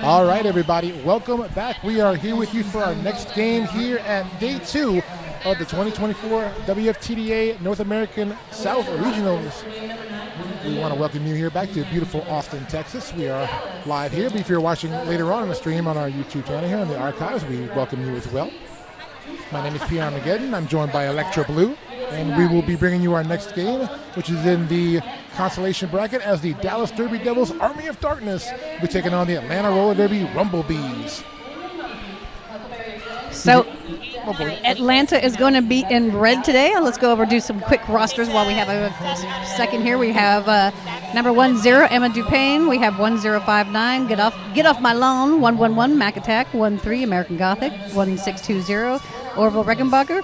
All right, everybody, welcome back. We are here with you for our next game here at Day 2 of the 2024 WFTDA North American South Regionals. We want to welcome you here back to beautiful Austin, Texas. We are live here, but if you're watching later on the stream on our YouTube channel here in the archives, we welcome you as well. My name is P. Armageddon. I'm joined by Electra Blue, and we will be bringing you our next game, which is in the consolation bracket as the Dallas Derby Devils Army of Darkness will be taking on the Atlanta Roller Derby Rumblebees. So Atlanta is going to be in red today. Let's go over do some quick rosters while we have a second here. We have number 10 Emma Dupain. We have 1059 Get Off My Lawn. 111 Mac Attack. 13 American Gothic. 1620 Orville Reckenbacher.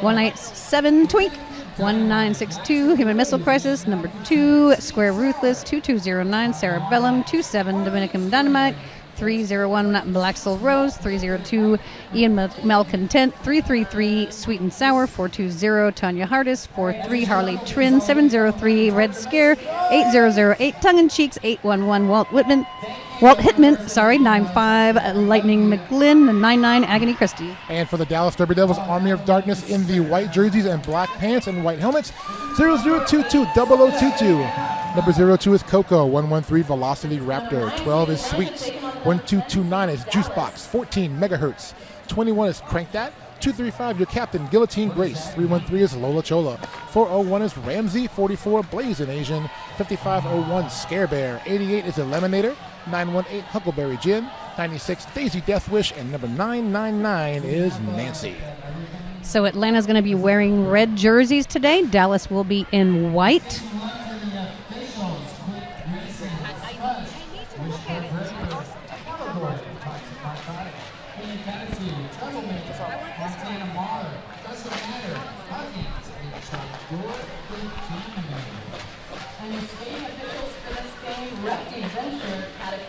187 Twink. 1962 Human Missile Crisis. Number 2 Square Ruthless. 2209 Sarah Bellum. 27 Dominican Dynamite. 301 Black Soul Rose, 302 Ian Malcontent, 333 Sweet and Sour, 420 Tanya Hardis, 43 Harley Trin, 703 Red Scare, 8008 Tongue in Cheeks, 811 Walt Hitman, 95 Lightning McGlynn, and 99 Agony Christie. And for the Dallas Derby Devils Army of Darkness in the white jerseys and black pants and white helmets, 0022 0022. Number 02 is Coco, 113 Velocity Raptor, 12 is Sweets, 1229 is Juicebox, 14 Megahertz, 21 is Crank That, 235 your Captain Guillotine Grace, 313 is Lola Chola, 401 is Ramsey, 44 Blazing Asian, 5501 Scare Bear, 88 is Eliminator, 918 Huckleberry Gin, 96 Daisy Death Wish, and number 999 is Nancy. So Atlanta's going to be wearing red jerseys today. Dallas will be in white.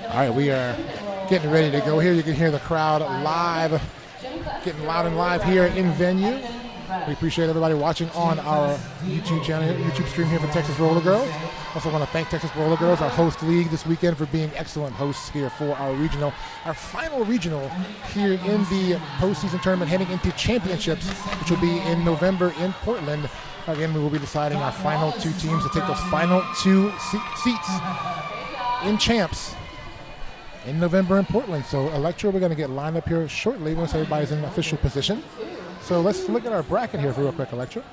All right, we are getting ready to go here. You can hear the crowd live, getting loud and live here in venue. We appreciate everybody watching on our YouTube channel, YouTube stream here for Texas Roller Girls. Also want to thank Texas Roller Girls, our host league this weekend, for being excellent hosts here for our final regional here in the postseason tournament heading into championships, which will be in November in Portland. Again, we will be deciding our final 2 teams to take those final 2 seats in champs in November in Portland. So Electra, we're going to get lined up here shortly once everybody's in official position. So let's look at our bracket here real quick, Electra.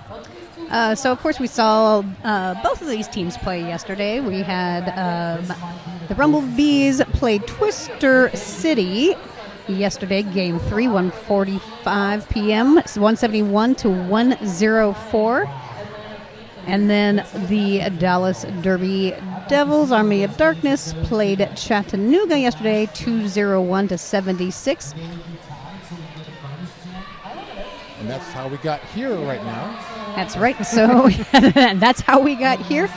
So, of course, we saw both of these teams play yesterday. We had the Rumblebees play Twister City yesterday, Game 3, 1:45 p.m., 171 to 104. And then the Dallas Derby Devils Army of Darkness played Chattanooga yesterday, 201 to 76. And that's how we got here right now. That's right. So that's how we got here.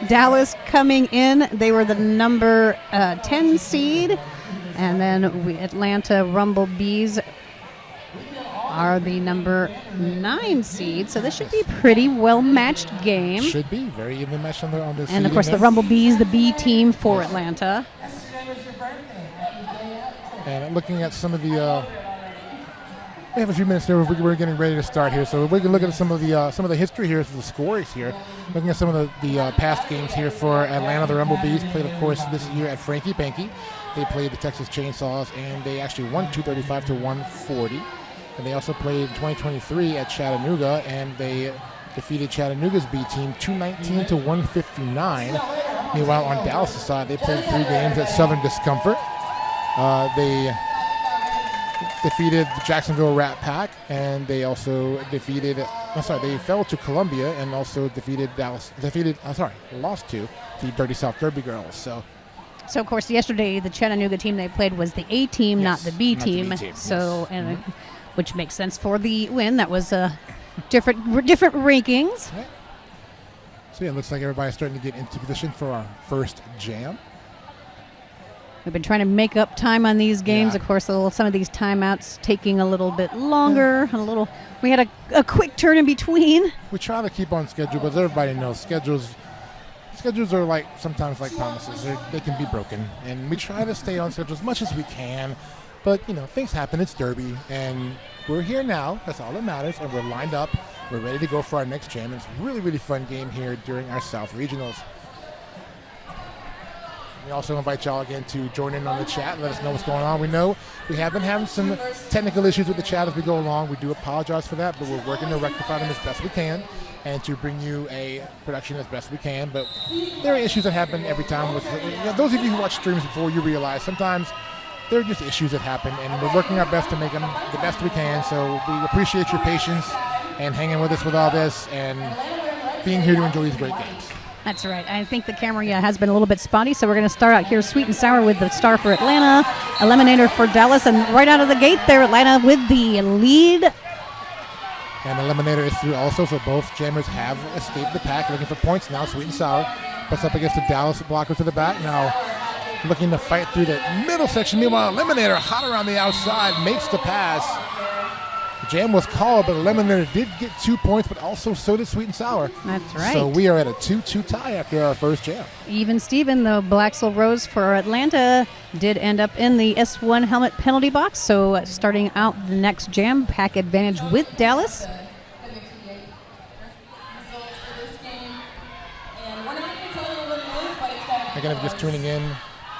Dallas coming in. They were the number 10 seed. And then Atlanta Rumblebees are the number 9 seed. So this should be a pretty well-matched game. Should be. Very evenly matched on this. And, of course, the Rumblebees, the B team for Atlanta. And looking at some of the... we have a few minutes there. We're getting ready to start here, so we can look at some of the history here, the scores here. Looking at some of the past games here for Atlanta, the Rumblebees played, of course, this year at Frankie Panky. They played the Texas Chainsaws, and they actually won 235 to 140. And they also played 2023 at Chattanooga, and they defeated Chattanooga's B team 219 to 159. Meanwhile, on Dallas' side, they played 3 games at Southern Discomfort. They defeated the Jacksonville Rat Pack, and they also they fell to Columbia and also lost to the Dirty South Derby Girls. So, of course, yesterday the Chattanooga team they played was the A team, yes, not the B team. So, which makes sense for the win. That was different rankings. Yeah. So, it looks like everybody's starting to get into position for our first jam. We've been trying to make up time on these games. Yeah. Of course, some of these timeouts taking a little bit longer. We had a quick turn in between. We try to keep on schedule, but as everybody knows, schedules schedules are like sometimes like promises. They can be broken, and we try to stay on schedule as much as we can. But things happen. It's Derby, and we're here now. That's all that matters, and we're lined up. We're ready to go for our next jam. It's a really, really fun game here during our South Regionals. We also invite y'all again to join in on the chat. Let us know what's going on. We know we have been having some technical issues with the chat as we go along. We do apologize for that, but we're working to rectify them as best we can and to bring you a production as best we can. But there are issues that happen every time. With those of you who watch streams before, you realize sometimes there are just issues that happen, and we're working our best to make them the best we can. So we appreciate your patience and hanging with us with all this and being here to enjoy these great games. That's right. I think the camera has been a little bit spotty, so we're going to start out here sweet and sour with the star for Atlanta, eliminator for Dallas, and right out of the gate there, Atlanta with the lead. And eliminator is through also, so both jammers have escaped the pack, looking for points now. Sweet and sour puts up against the Dallas blocker to the back now, looking to fight through the middle section. Meanwhile, eliminator hot around the outside, makes the pass. Jam was called, but eliminator did get 2 points, but also so did Sweet and Sour. That's right. So we are at a 2-2 tie after our first jam. Even Steven, though Blacksville Rose for Atlanta did end up in the S1 helmet penalty box. So starting out the next jam, pack advantage with Dallas. Again, if you're just tuning in,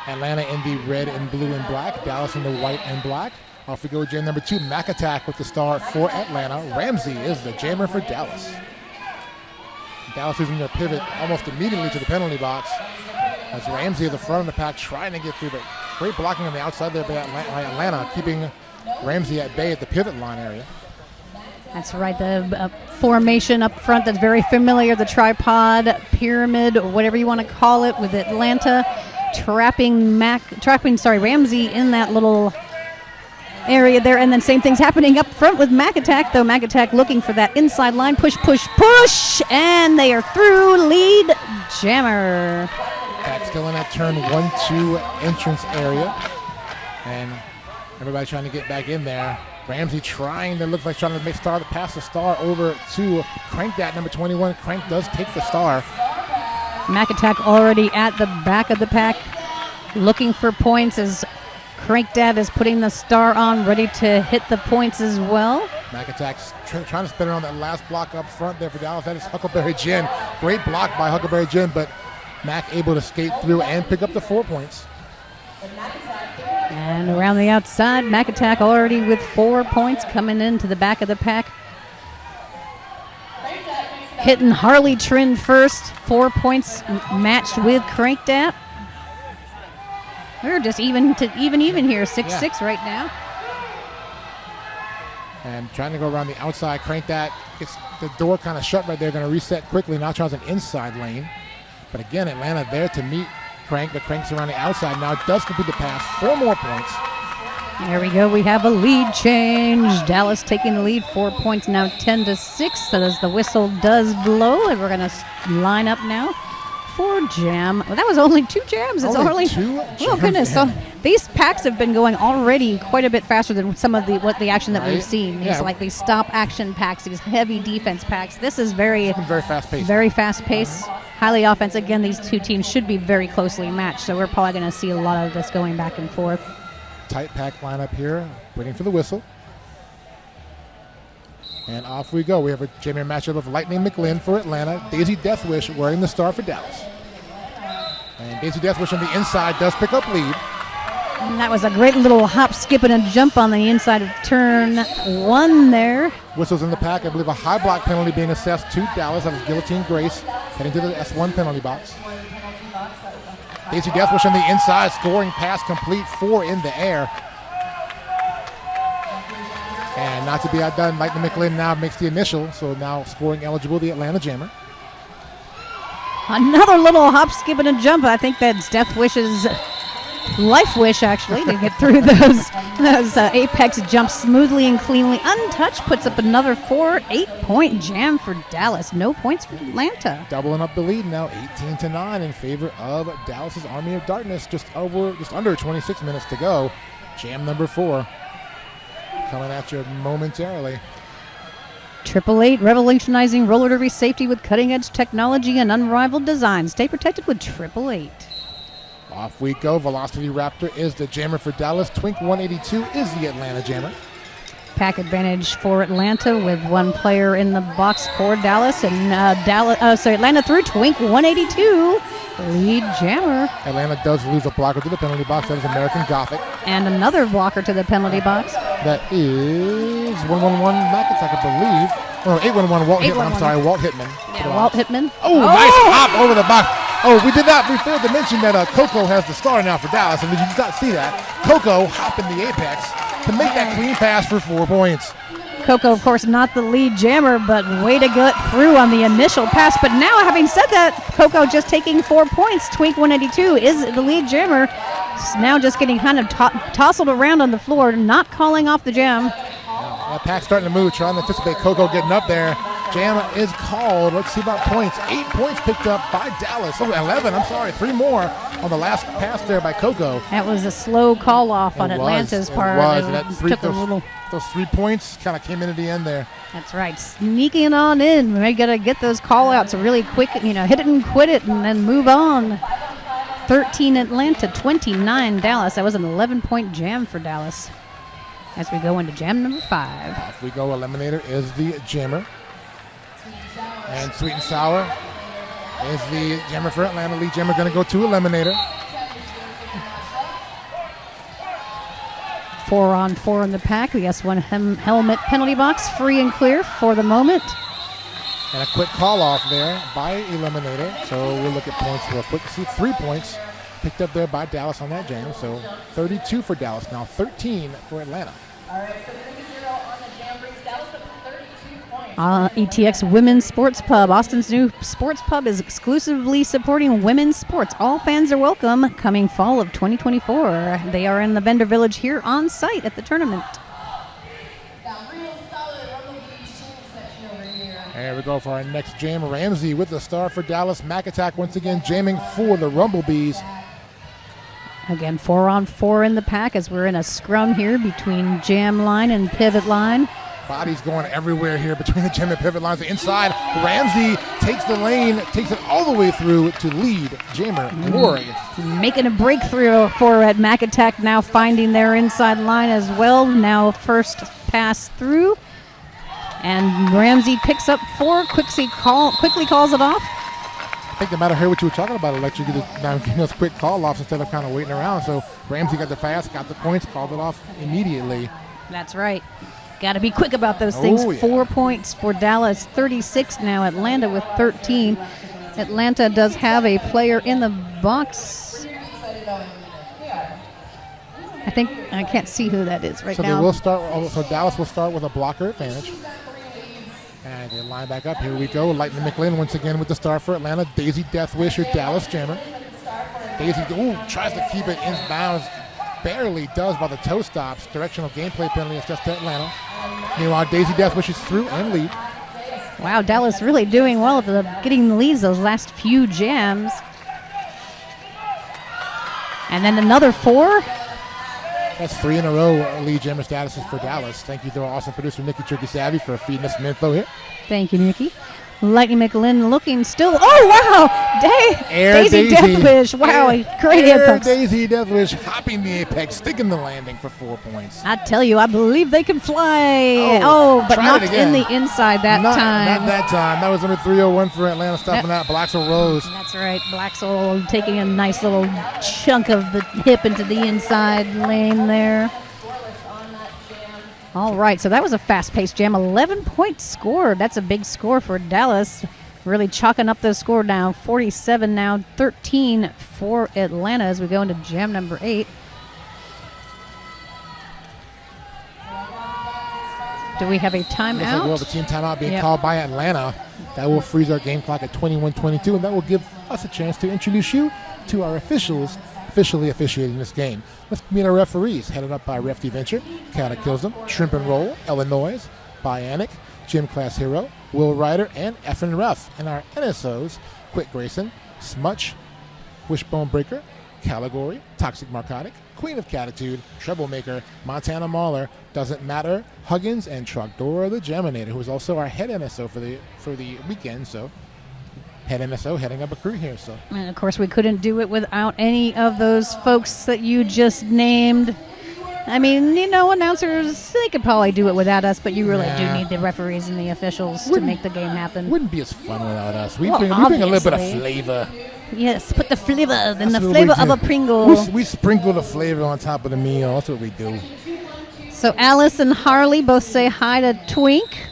Atlanta in the red and blue and black, Dallas in the white and black. Off we go, jam number 2, Mac Attack with the star for Atlanta. Ramsey is the jammer for Dallas. Dallas using their pivot almost immediately to the penalty box. As Ramsey at the front of the pack trying to get through, but great blocking on the outside there by Atlanta, keeping Ramsey at bay at the pivot line area. That's right, the formation up front that's very familiar, the tripod, pyramid, whatever you want to call it, with Atlanta trapping Ramsey in that little area there, and then same thing's happening up front with Mac Attack, though Mac Attack looking for that inside line, push, and they are through, lead jammer. Pack still in that turn 1-2 entrance area, and everybody trying to get back in there. Ramsey trying to make star to pass the star over to Crank that number 21. Crank does take the star. Mac Attack already at the back of the pack, looking for points as Crank Dad is putting the star on, ready to hit the points as well. Mac Attack's trying to spin it on that last block up front there for Dallas. That is Huckleberry Gin. Great block by Huckleberry Gin, but Mac able to skate through and pick up the 4 points. And around the outside, Mac Attack already with 4 points coming into the back of the pack. Hitting Harley Trin first, 4 points matched with Crank Dad. We're just even here, 6-6 right now. And trying to go around the outside. Crank that. Gets the door kind of shut right there. Going to reset quickly. Now tries an inside lane. But again, Atlanta there to meet Crank. But Crank's around the outside. Now does complete the pass. 4 more points. There we go. We have a lead change. Dallas taking the lead. 4 points now, 10-6. So as the whistle does blow, and we're going to line up now for jam. Well, that was only 2 jams. It's only 2 oh goodness! So these packs have been going already quite a bit faster than some of the action that we've seen. These stop action packs, these heavy defense packs. This is very fast paced. Very fast paced, highly offensive. Again, these two teams should be very closely matched. So we're probably going to see a lot of this going back and forth. Tight pack lineup here, waiting for the whistle. And off we go. We have a jammer matchup of Lightning McLean for Atlanta. Daisy Deathwish wearing the star for Dallas. And Daisy Deathwish on the inside does pick up lead. And that was a great little hop, skip, and a jump on the inside of turn 1 there. Whistles in the pack. I believe a high block penalty being assessed to Dallas. That was Guillotine Grace heading to the S1 penalty box. Daisy Deathwish on the inside, scoring pass complete, 4 in the air. And not to be outdone, Lightning McLean now makes the initial, so now scoring eligible, the Atlanta Jammer. Another little hop, skip, and a jump. I think that's Deathwish's life wish, actually, to get through those apex jumps smoothly and cleanly. Untouched puts up another 8-point jam for Dallas. No points for Atlanta. Doubling up the lead now, 18-9 in favor of Dallas's Army of Darkness. Just under 26 minutes to go. Jam number 4 coming at you momentarily. 888, revolutionizing roller derby safety with cutting-edge technology and unrivaled design. Stay protected with 888. Off we go. Velocity Raptor is the jammer for Dallas. Twink 182 is the Atlanta jammer. Pack advantage for Atlanta with one player in the box for Dallas. And Atlanta through Twink 182, lead jammer. Atlanta does lose a blocker to the penalty box. That is American Gothic. And another blocker to the penalty box. That is 111 McIntyre, I believe. Oh, 811 Walt Hitman. I'm sorry, Walt Hitman. Yeah, Walt Hitman. Oh, nice hop over the box. Oh, we failed to mention that Coco has the star now for Dallas, and did you not see that? Coco hopping the apex to make that clean pass for 4 points. Coco, of course, not the lead jammer, but way to get through on the initial pass. But now, having said that, Coco just taking 4 points. Twink 182 is the lead jammer. Now just getting kind of tousled around on the floor, not calling off the jam. That pack's starting to move, trying to anticipate Coco getting up there. Jam is called. Let's see about points. 8 points picked up by Dallas. Oh, 11, I'm sorry. 3 more on the last pass there by Coco. That was a slow call-off on Atlanta's part. Those 3 points kind of came in at the end there. That's right. Sneaking on in. We got to get those call-outs really quick, hit it and quit it and then move on. 13 Atlanta, 29 Dallas. That was an 11-point jam for Dallas. As we go into jam number 5. Off we go. Eliminator is the jammer. And Sweet and Sour is the jammer for Atlanta. Lead jammer going to go to Eliminator. 4-on-4 in the pack. The S1 helmet penalty box, free and clear for the moment. And a quick call off there by Eliminator. So we'll look at points real quick. See 3 points picked up there by Dallas on that jam. So 32 for Dallas now, 13 for Atlanta. All right, so 3-0 on the jam brings Dallas up to 32 points. ETX Women's Sports Pub. Austin's new sports pub is exclusively supporting women's sports. All fans are welcome coming fall of 2024. They are in the vendor village here on site at the tournament. There we go for our next jam. Ramsey with the star for Dallas. Mac Attack once again jamming for the Rumblebees. Again, 4-on-4 in the pack as we're in a scrum here between jam line and pivot line. Bodies going everywhere here between the jam and pivot lines. Inside, Ramsey takes the lane, takes it all the way through to lead jammer Glory. Making a breakthrough for at Mac Attack, now finding their inside line as well. Now first pass through. And Ramsey picks up 4, quickly calls it off. I think no matter what you were talking about, Electric, now giving us quick call-offs instead of kind of waiting around. So Ramsey got the fast, got the points, called it off immediately. That's right. Got to be quick about those things. 4 points for Dallas, 36 now. Atlanta with 13. Atlanta does have a player in the box. I think I can't see who that is right now. So Dallas will start with a blocker advantage. And they line back up. Here we go. Lightning McLean once again with the star for Atlanta. Daisy Deathwish, your Dallas jammer. Daisy tries to keep it in bounds. Barely does by the toe stops. Directional gameplay penalty is just to Atlanta. Meanwhile, Daisy Deathwish is through and lead. Wow, Dallas really doing well at getting the leads those last few jams. And then another 4. That's 3 in a row lead jammer statuses for Dallas. Thank you to our awesome producer, Nikki Turkey Savvy, for feeding us some info here. Thank you, Nikki. Lightning McLean looking still. Oh, wow. Daisy Deathwish. Wow, great impact. Daisy Deathwish hopping the apex, sticking the landing for 4 points. I tell you, I believe they can fly. But not in the inside that time. Not that time. That was number 301 for Atlanta, stopping out Blaxel Rose. That's right. Blaxel taking a nice little chunk of the hip into the inside lane there. All right, so that was a fast-paced jam. 11-point score. That's a big score for Dallas. Really chalking up the score now. 47 now, 13 for Atlanta as we go into jam number 8. Do we have a timeout? We'll have a team timeout being called by Atlanta. That will freeze our game clock at 21:22, and that will give us a chance to introduce you to our officials officially officiating this game. Let's meet our referees, headed up by Refty Venture, Counter Kills Them, Shrimp and Roll, Illinois, Bionic, Gym Class Hero, Will Ryder, and Effin' Ruff. And our NSOs, Quick Grayson, Smutch, Wishbone Breaker, Category, Toxic Narcotic, Queen of Catitude, Troublemaker, Montana Mauler, Doesn't Matter, Huggins, and Trogdora the Geminator, who is also our head MSO for the weekend. So, head MSO heading up a crew here. So, And of course, we couldn't do it without any of those folks that you just named. I mean, announcers, they could probably do it without us, but you really do need the referees and the officials to make the game happen. Wouldn't be as fun without us. We Well, bring a little bit of obviously. flavor. Yes, put the flavor in the That's what flavor we of do. a Pringle. We sprinkle the flavor on top of the meal. That's what we do. So Alice and Harley both say hi to Twink.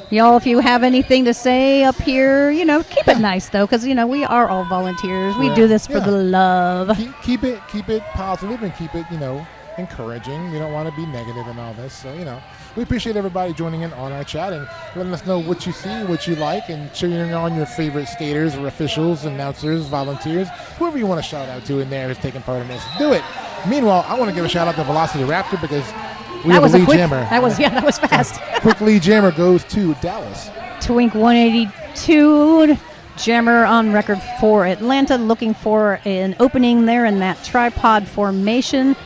Y'all, if you have anything to say up here, keep it nice, though, because, we are all volunteers. We do this for the love. Keep it positive and keep it, encouraging. We don't want to be negative and all this. So, we appreciate everybody joining in on our chat and letting us know what you see, what you like, and cheering on your favorite skaters or officials, announcers, volunteers, whoever you want to shout out to in there who's taking part in this. Do it. Meanwhile, I want to give a shout out to Velocity Raptor because we have a lead jammer. That was fast. Quick lead jammer goes to Dallas. Twink 182, jammer on record for Atlanta, looking for an opening there in that tripod formation.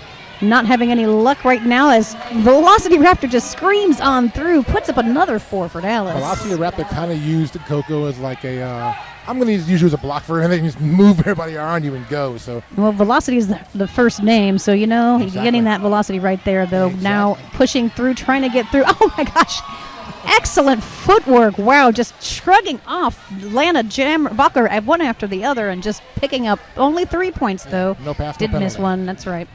Not having any luck right now as Velocity Raptor just screams on through, puts up another 4 for Dallas. Velocity Raptor kind of used Coco as like I'm going to use you as a block for him and just move everybody around you and go. So Well, Velocity is the first name, so Exactly. he's getting that velocity right there, though. Exactly. Now pushing through, trying to get through. Oh my gosh. Excellent footwork. Wow, just shrugging off Atlanta Bacher at one after the other and just picking up only 3 points, though. no pass, no Did miss penalty. one, that's right.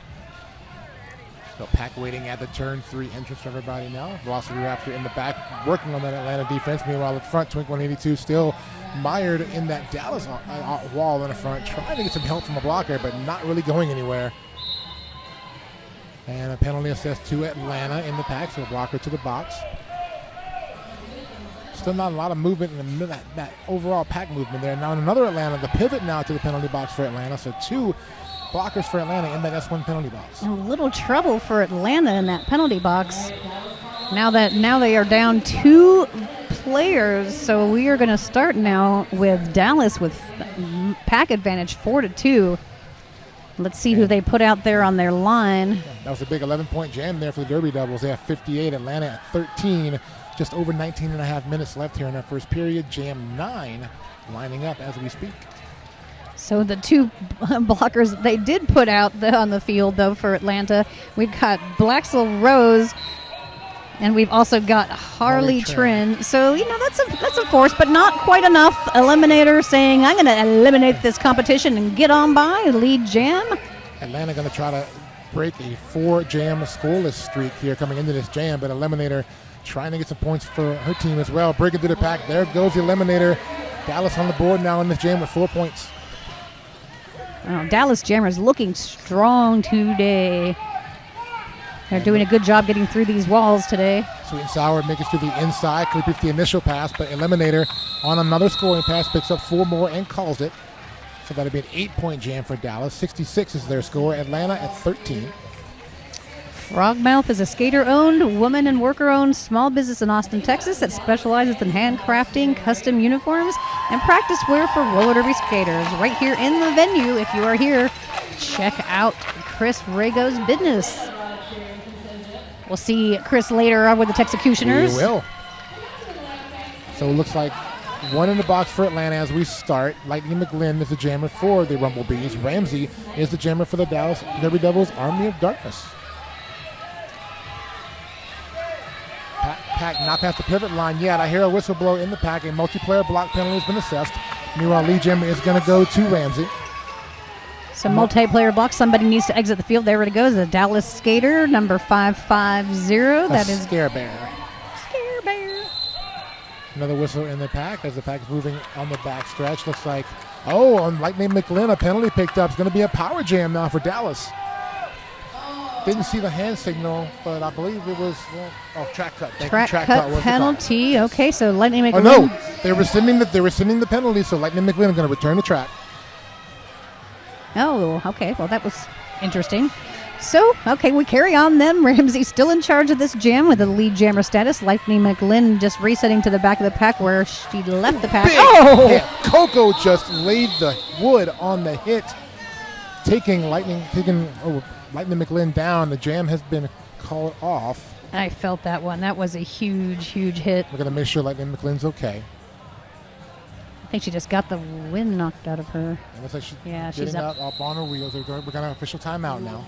So Pack waiting at the turn 3 entrance for everybody now. Velocity Raptor in the back working on that Atlanta defense. Meanwhile, at front, Twink 182 still mired in that Dallas wall in the front, trying to get some help from a blocker, but not really going anywhere. And a penalty assessed to Atlanta in the pack, so a blocker to the box. Still not a lot of movement in the middle, that overall pack movement there. Now another Atlanta, the pivot now to the penalty box for Atlanta, so 2 blockers for Atlanta in that S1 penalty box. A little trouble for Atlanta in that penalty box. Now they are down 2 players, so we are going to start now with Dallas with pack advantage 4-2. Let's see who they put out there on their line. That was a big 11-point jam there for the Derby Doubles. They have 58, Atlanta at 13. Just over 19 and a half minutes left here in our first period. Jam 9 lining up as we speak. So the 2 blockers they did put out on the field, though, for Atlanta. We've got Blaxel Rose, and we've also got Harley Trin. So, that's a force, but not quite enough. Eliminator saying, I'm going to eliminate this competition and get on by, lead jam. Atlanta going to try to break a 4-jam scoreless streak here coming into this jam, but Eliminator trying to get some points for her team as well. Breaking through the pack. There goes the Eliminator. Dallas on the board now in this jam with 4 points. Dallas Jammers looking strong today. They're doing a good job getting through these walls today. Sweet and Sour making it to the inside, completes the initial pass, but Eliminator on another scoring pass picks up 4 more and calls it. So that'll be an 8-point jam for Dallas. 66 is their score. Atlanta at 13. Frogmouth is a skater-owned, woman and worker-owned small business in Austin, Texas that specializes in handcrafting custom uniforms and practice wear for roller derby skaters. Right here in the venue, if you are here, check out Chris Rago's business. We'll see Chris later on with the Texecutioners. We will. So it looks like 1 in the box for Atlanta as we start. Lightning McGlynn is the jammer for the Rumblebees. Ramsey is the jammer for the Dallas Derby Devils Army of Darkness. Pack not past the pivot line yet. I hear a whistle blow in the pack. A multiplayer block penalty has been assessed. Meanwhile, lead jammer is going to go to Ramsey. Some multiplayer block. Somebody needs to exit the field. There it goes. A Dallas skater, number 550. That is Scare Bear. Scare Bear. Another whistle in the pack as the pack is moving on the back stretch. Looks like, on Lightning McGlynn, a penalty picked up. It's going to be a power jam now for Dallas. Didn't see the hand signal, but I believe it was track cut. Track cut was penalty. Okay, so Lightning McGlynn. Oh no, they're rescinding the penalty. So Lightning McGlynn is going to return the track. Oh, okay. Well, that was interesting. So, okay, we carry on then. Ramsey still in charge of this jam with the lead jammer status. Lightning McGlynn just resetting to the back of the pack where she left the pack. Big hit. Coco just laid the wood on the hit taking Lightning McLean down. The jam has been called off. I felt that one. That was a huge, huge hit. We're going to make sure Lightning McLean's okay. I think she just got the wind knocked out of her. It looks like she's she's getting up on her wheels. We're going to official timeout now.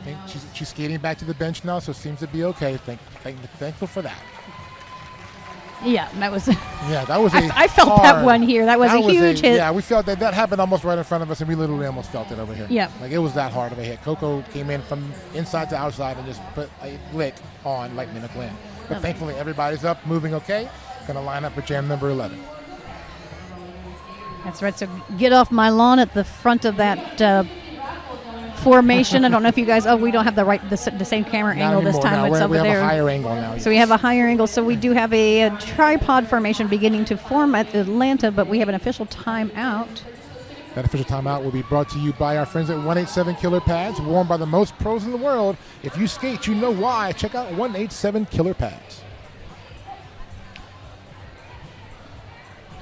I think she's skating back to the bench now, so it seems to be okay. Thankful for that. Yeah, that was. Yeah, that was. I felt that one here. That was a huge hit. Yeah, we felt that happened almost right in front of us, and we literally almost felt it over here. Yeah, like it was that hard of a hit. Coco came in from inside to outside and just put a lick on Lightning McLean. But thankfully, everybody's up, moving okay. Going to line up with jam number 11. That's right. So get off my lawn at the front of that formation. I don't know if you guys. Oh, we don't have the same camera angle this time. It's over there. We have a higher angle now. So we have a higher angle. So we do have a tripod formation beginning to form at Atlanta, but we have an official timeout. That official timeout will be brought to you by our friends at 187 Killer Pads, worn by the most pros in the world. If you skate, you know why. Check out 187 Killer Pads.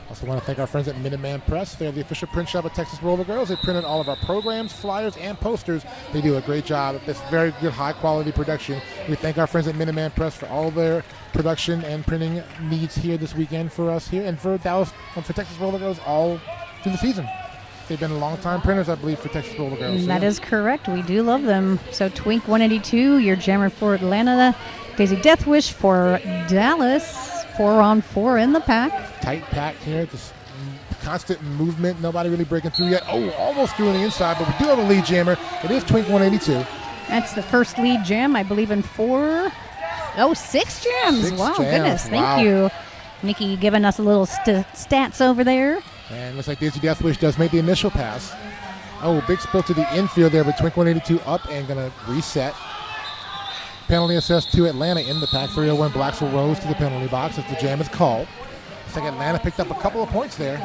Also want to thank our friends at Minuteman Press. They're the official print shop of Texas Roller Girls. They printed all of our programs, flyers, and posters. They do a great job at this very good, high-quality production. We thank our friends at Minuteman Press for all their production and printing needs here this weekend for us here and for Dallas and for Texas Roller Girls all through the season. They've been long-time printers, I believe, for Texas Roller Girls. That is correct. We do love them. So Twink 182, your jammer for Atlanta. Daisy Deathwish for Dallas. 4-on-4 in the pack. Tight pack here, just constant movement. Nobody really breaking through yet. Oh, almost through on the inside, but we do have a lead jammer. It is Twink 182. That's the first lead jam, I believe, in 6 jams. 6 wow, jams. Goodness. Thank you. Nikki giving us a little stats over there. And looks like Daisy Deathwish does make the initial pass. Oh, big spill to the infield there, but Twink 182 up and going to reset. Penalty assessed to Atlanta in the pack. 301 Blacksville Rose to the penalty box as the jam is called. Looks like Atlanta picked up a couple of points there.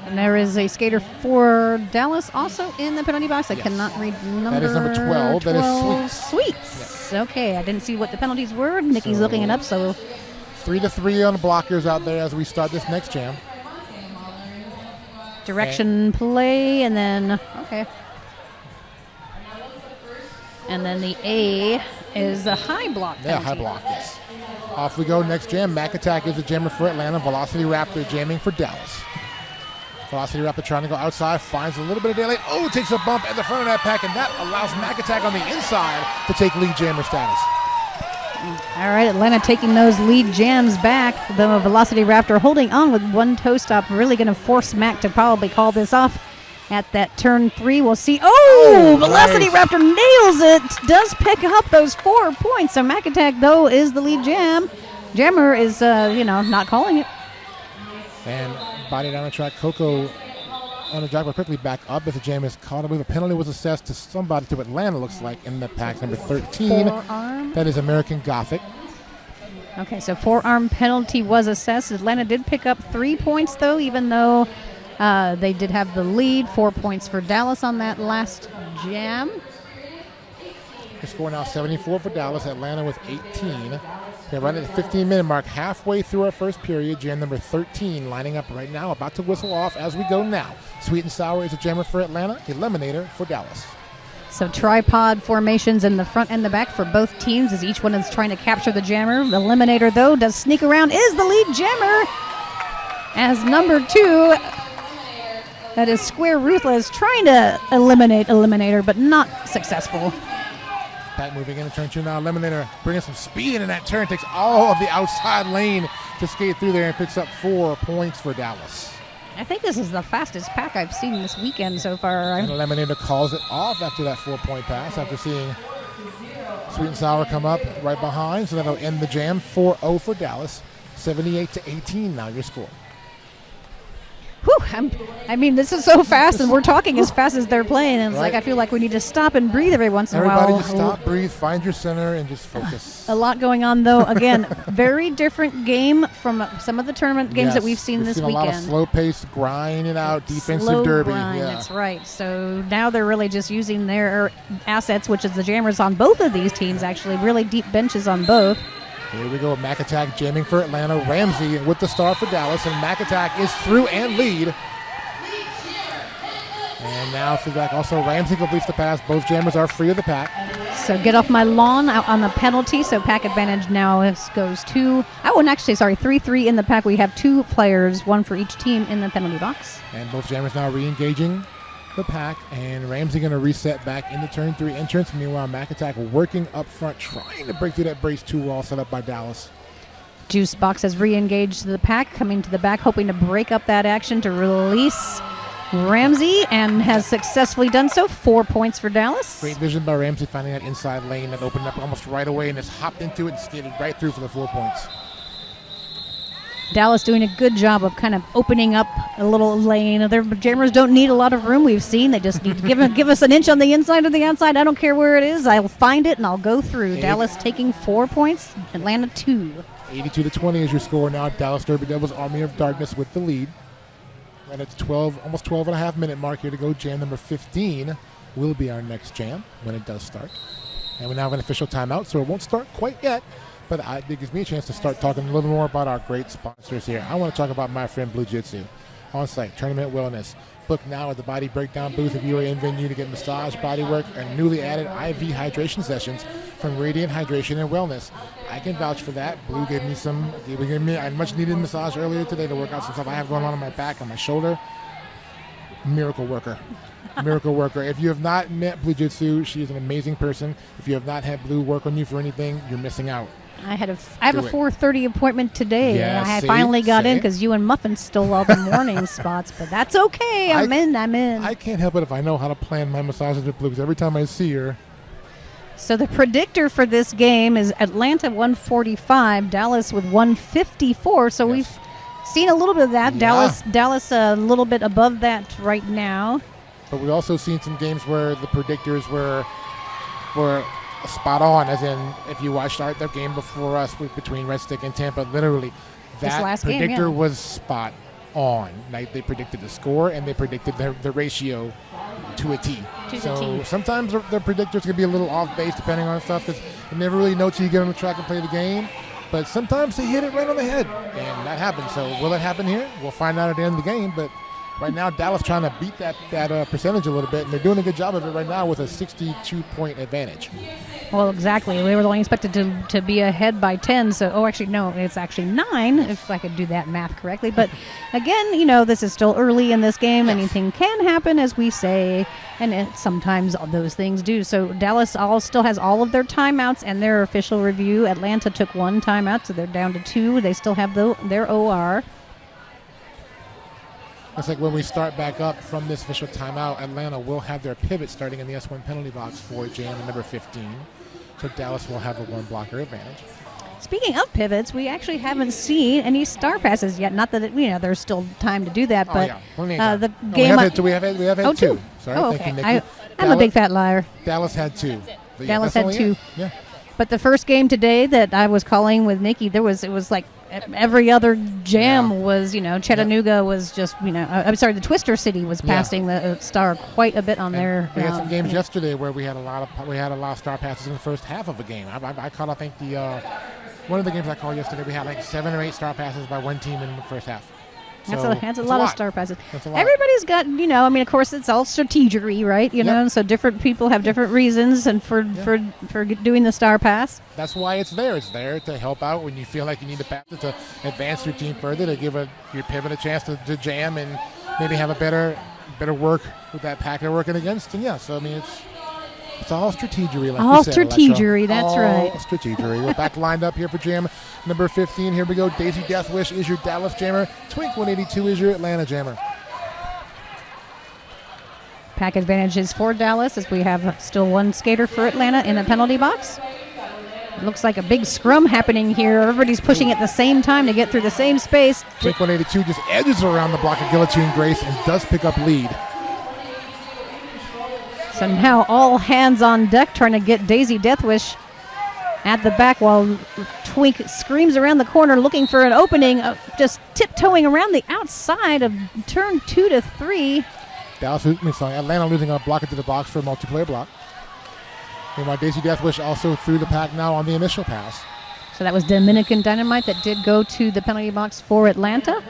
And there is a skater for Dallas also in the penalty box. I cannot read number. That is number 12. That is Sweets. Yes. Okay, I didn't see what the penalties were. Nikki's looking it up, so 3-3 on the blockers out there as we start this next jam. Direction play, and then and then the A is a high block penalty. Yeah, high block, yes. Off we go, next jam. Mac Attack is the jammer for Atlanta. Velocity Raptor jamming for Dallas. Velocity Raptor trying to go outside, finds a little bit of daylight. Oh, takes a bump at the front of that pack, and that allows Mac Attack on the inside to take lead jammer status. All right, Atlanta taking those lead jams back. The Velocity Raptor holding on with one toe stop, really going to force Mac to probably call this off. At that turn 3, we'll see. Oh, Velocity nice. Raptor nails it. Does pick up those 4 points. So Mac Attack, though, is the lead jam. Jammer is, not calling it. And body down the track. Coco on the drive, but quickly back up as the jam is called. I believe a penalty was assessed to somebody to Atlanta, looks like, in the pack. Number 13. Forearm. That is American Gothic. Okay, so forearm penalty was assessed. Atlanta did pick up 3 points, though, even though they did have the lead. 4 points for Dallas on that last jam. The score now 74 for Dallas. Atlanta with 18. They're right at the 15-minute mark, halfway through our first period. Jam number 13 lining up right now, about to whistle off as we go now. Sweet and Sour is a jammer for Atlanta, Eliminator for Dallas. So tripod formations in the front and the back for both teams as each one is trying to capture the jammer. The Eliminator, though, does sneak around, is the lead jammer. As number 2, that is Square Ruthless, trying to eliminate Eliminator, but not successful. Pack moving in turn 2 now. Eliminator bringing some speed into that turn, takes all of the outside lane to skate through there and picks up 4 points for Dallas. I think this is the fastest pack I've seen this weekend so far. And Eliminator calls it off after that 4-point pass after seeing Sweet and Sour come up right behind. So that'll end the jam. 4-0 for Dallas. 78-18 now your score. Whew, this is so fast, and we're talking as fast as they're playing. And it's like I feel like we need to stop and breathe every once in a while. Everybody just stop, breathe, find your center, and just focus. A lot going on, though. Again, very different game from some of the tournament games that we've seen this weekend. A lot of slow-paced, grind it out, defensive slow derby. Grind, that's right. So now they're really just using their assets, which is the jammers on both of these teams, actually. Really deep benches on both. Here we go. Mac Attack jamming for Atlanta. Ramsey with the star for Dallas. And Mac Attack is through and lead. And now through the back. Also, Ramsey completes the pass. Both jammers are free of the pack. So get off my lawn out on the penalty. So pack advantage now goes 3-3 in the pack. We have 2 players, 1 for each team in the penalty box. And both jammers now re-engaging the pack. And Ramsey going to reset back into turn 3 entrance. Meanwhile, McAttack working up front, trying to break through that brace 2 wall set up by Dallas. Juice Box has re-engaged the pack, coming to the back, hoping to break up that action to release Ramsey, and has successfully done so. 4 points for Dallas. Great vision by Ramsey, finding that inside lane that opened up almost right away and just hopped into it and skated right through for the 4 points. Dallas doing a good job of kind of opening up a little lane. Their jammers don't need a lot of room, we've seen. They just need to give us an inch on the inside or the outside. I don't care where it is. I'll find it and I'll go through. Dallas taking 4 points, Atlanta 2. 82-20 is your score now. Dallas Derby Devils Army of Darkness with the lead. Right at the almost 12 and a half minute mark here to go. Jam number 15 will be our next jam when it does start. And we now have an official timeout, so it won't start quite yet. But it gives me a chance to start talking a little more about our great sponsors here. I want to talk about my friend Blue Jitsu. On-site tournament wellness. Book now at the Body Breakdown booth if you are in venue to get massage, body work, and newly added IV hydration sessions from Radiant Hydration and Wellness. I can vouch for that. Blue gave me a much needed massage earlier today to work out some stuff I have going on my back and my shoulder. Miracle worker. Miracle worker. If you have not met Blue Jitsu, she is an amazing person. If you have not had Blue work on you for anything, you're missing out. I have a 4:30 appointment today. Yeah, I finally got in because you and Muffin stole all the morning spots, but that's okay. I'm in. I can't help it if I know how to plan my massages with Blue, because every time I see her. So the predictor for this game is Atlanta 145, Dallas with 154. So we've seen a little bit of that. Yeah. Dallas a little bit above that right now. But we've also seen some games where the predictors were spot on, as in if you watched the game before us between Red Stick and Tampa, literally that predictor was spot on. Like, they predicted the score and they predicted the ratio to a T. So sometimes the predictors can be a little off base depending on stuff, because you never really know till you get on the track and play the game. But sometimes they hit it right on the head, and that happens. So will it happen here? We'll find out at the end of the game. But right now, Dallas trying to beat that percentage a little bit, and they're doing a good job of it right now with a 62-point advantage. Well, exactly. We were only expected to be ahead by 10. So, actually, no, it's actually 9, if I could do that math correctly. But, again, this is still early in this game. Yes. Anything can happen, as we say, and sometimes those things do. So, Dallas still has all of their timeouts and their official review. Atlanta took 1 timeout, so they're down to 2. They still have their OR. Looks like when we start back up from this official timeout, Atlanta will have their pivot starting in the S1 penalty box for jam number 15. So Dallas will have a 1 blocker advantage. Speaking of pivots, we actually haven't seen any star passes yet. Not that there's still time to do that, but the game. We have had 2. Sorry, okay. thank you, Nikki. I'm a big fat liar. Dallas had 2. Dallas had 2. Yeah. But the first game today that I was calling with Nikki, it was like every other jam was, Chattanooga was just, I'm sorry, the Twister City was passing the star quite a bit on their. We had some games yesterday where we had a lot of star passes in the first half of a game. I caught, I think, one of the games I called yesterday, we had like 7 or 8 star passes by one team in the first half. That's a lot of star passes. Everybody's got, of course, it's all strategery, right? So different people have different reasons and for doing the star pass. That's why it's there. It's there to help out when you feel like you need to pass it, to advance your team further, to give your pivot a chance to jam and maybe have a better work with that pack they're working against. And so it's all strategery, like all you said, strategery, that's right. All strategery. We're back lined up here for jam number 15. Here we go. Daisy Deathwish is your Dallas jammer. Twink 182 is your Atlanta jammer. Pack advantage is for Dallas, as we have still 1 skater for Atlanta in the penalty box. It looks like a big scrum happening here. Everybody's pushing at the same time to get through the same space. Twink 182 just edges around the block of Guillotine Grace and does pick up lead. So now all hands on deck trying to get Daisy Deathwish at the back, while Twink screams around the corner looking for an opening, just tiptoeing around the outside of turn 2 to 3. Atlanta losing a block into the box for a multiplayer block. Meanwhile, Daisy Deathwish also through the pack now on the initial pass. So that was Dominican Dynamite that did go to the penalty box for Atlanta.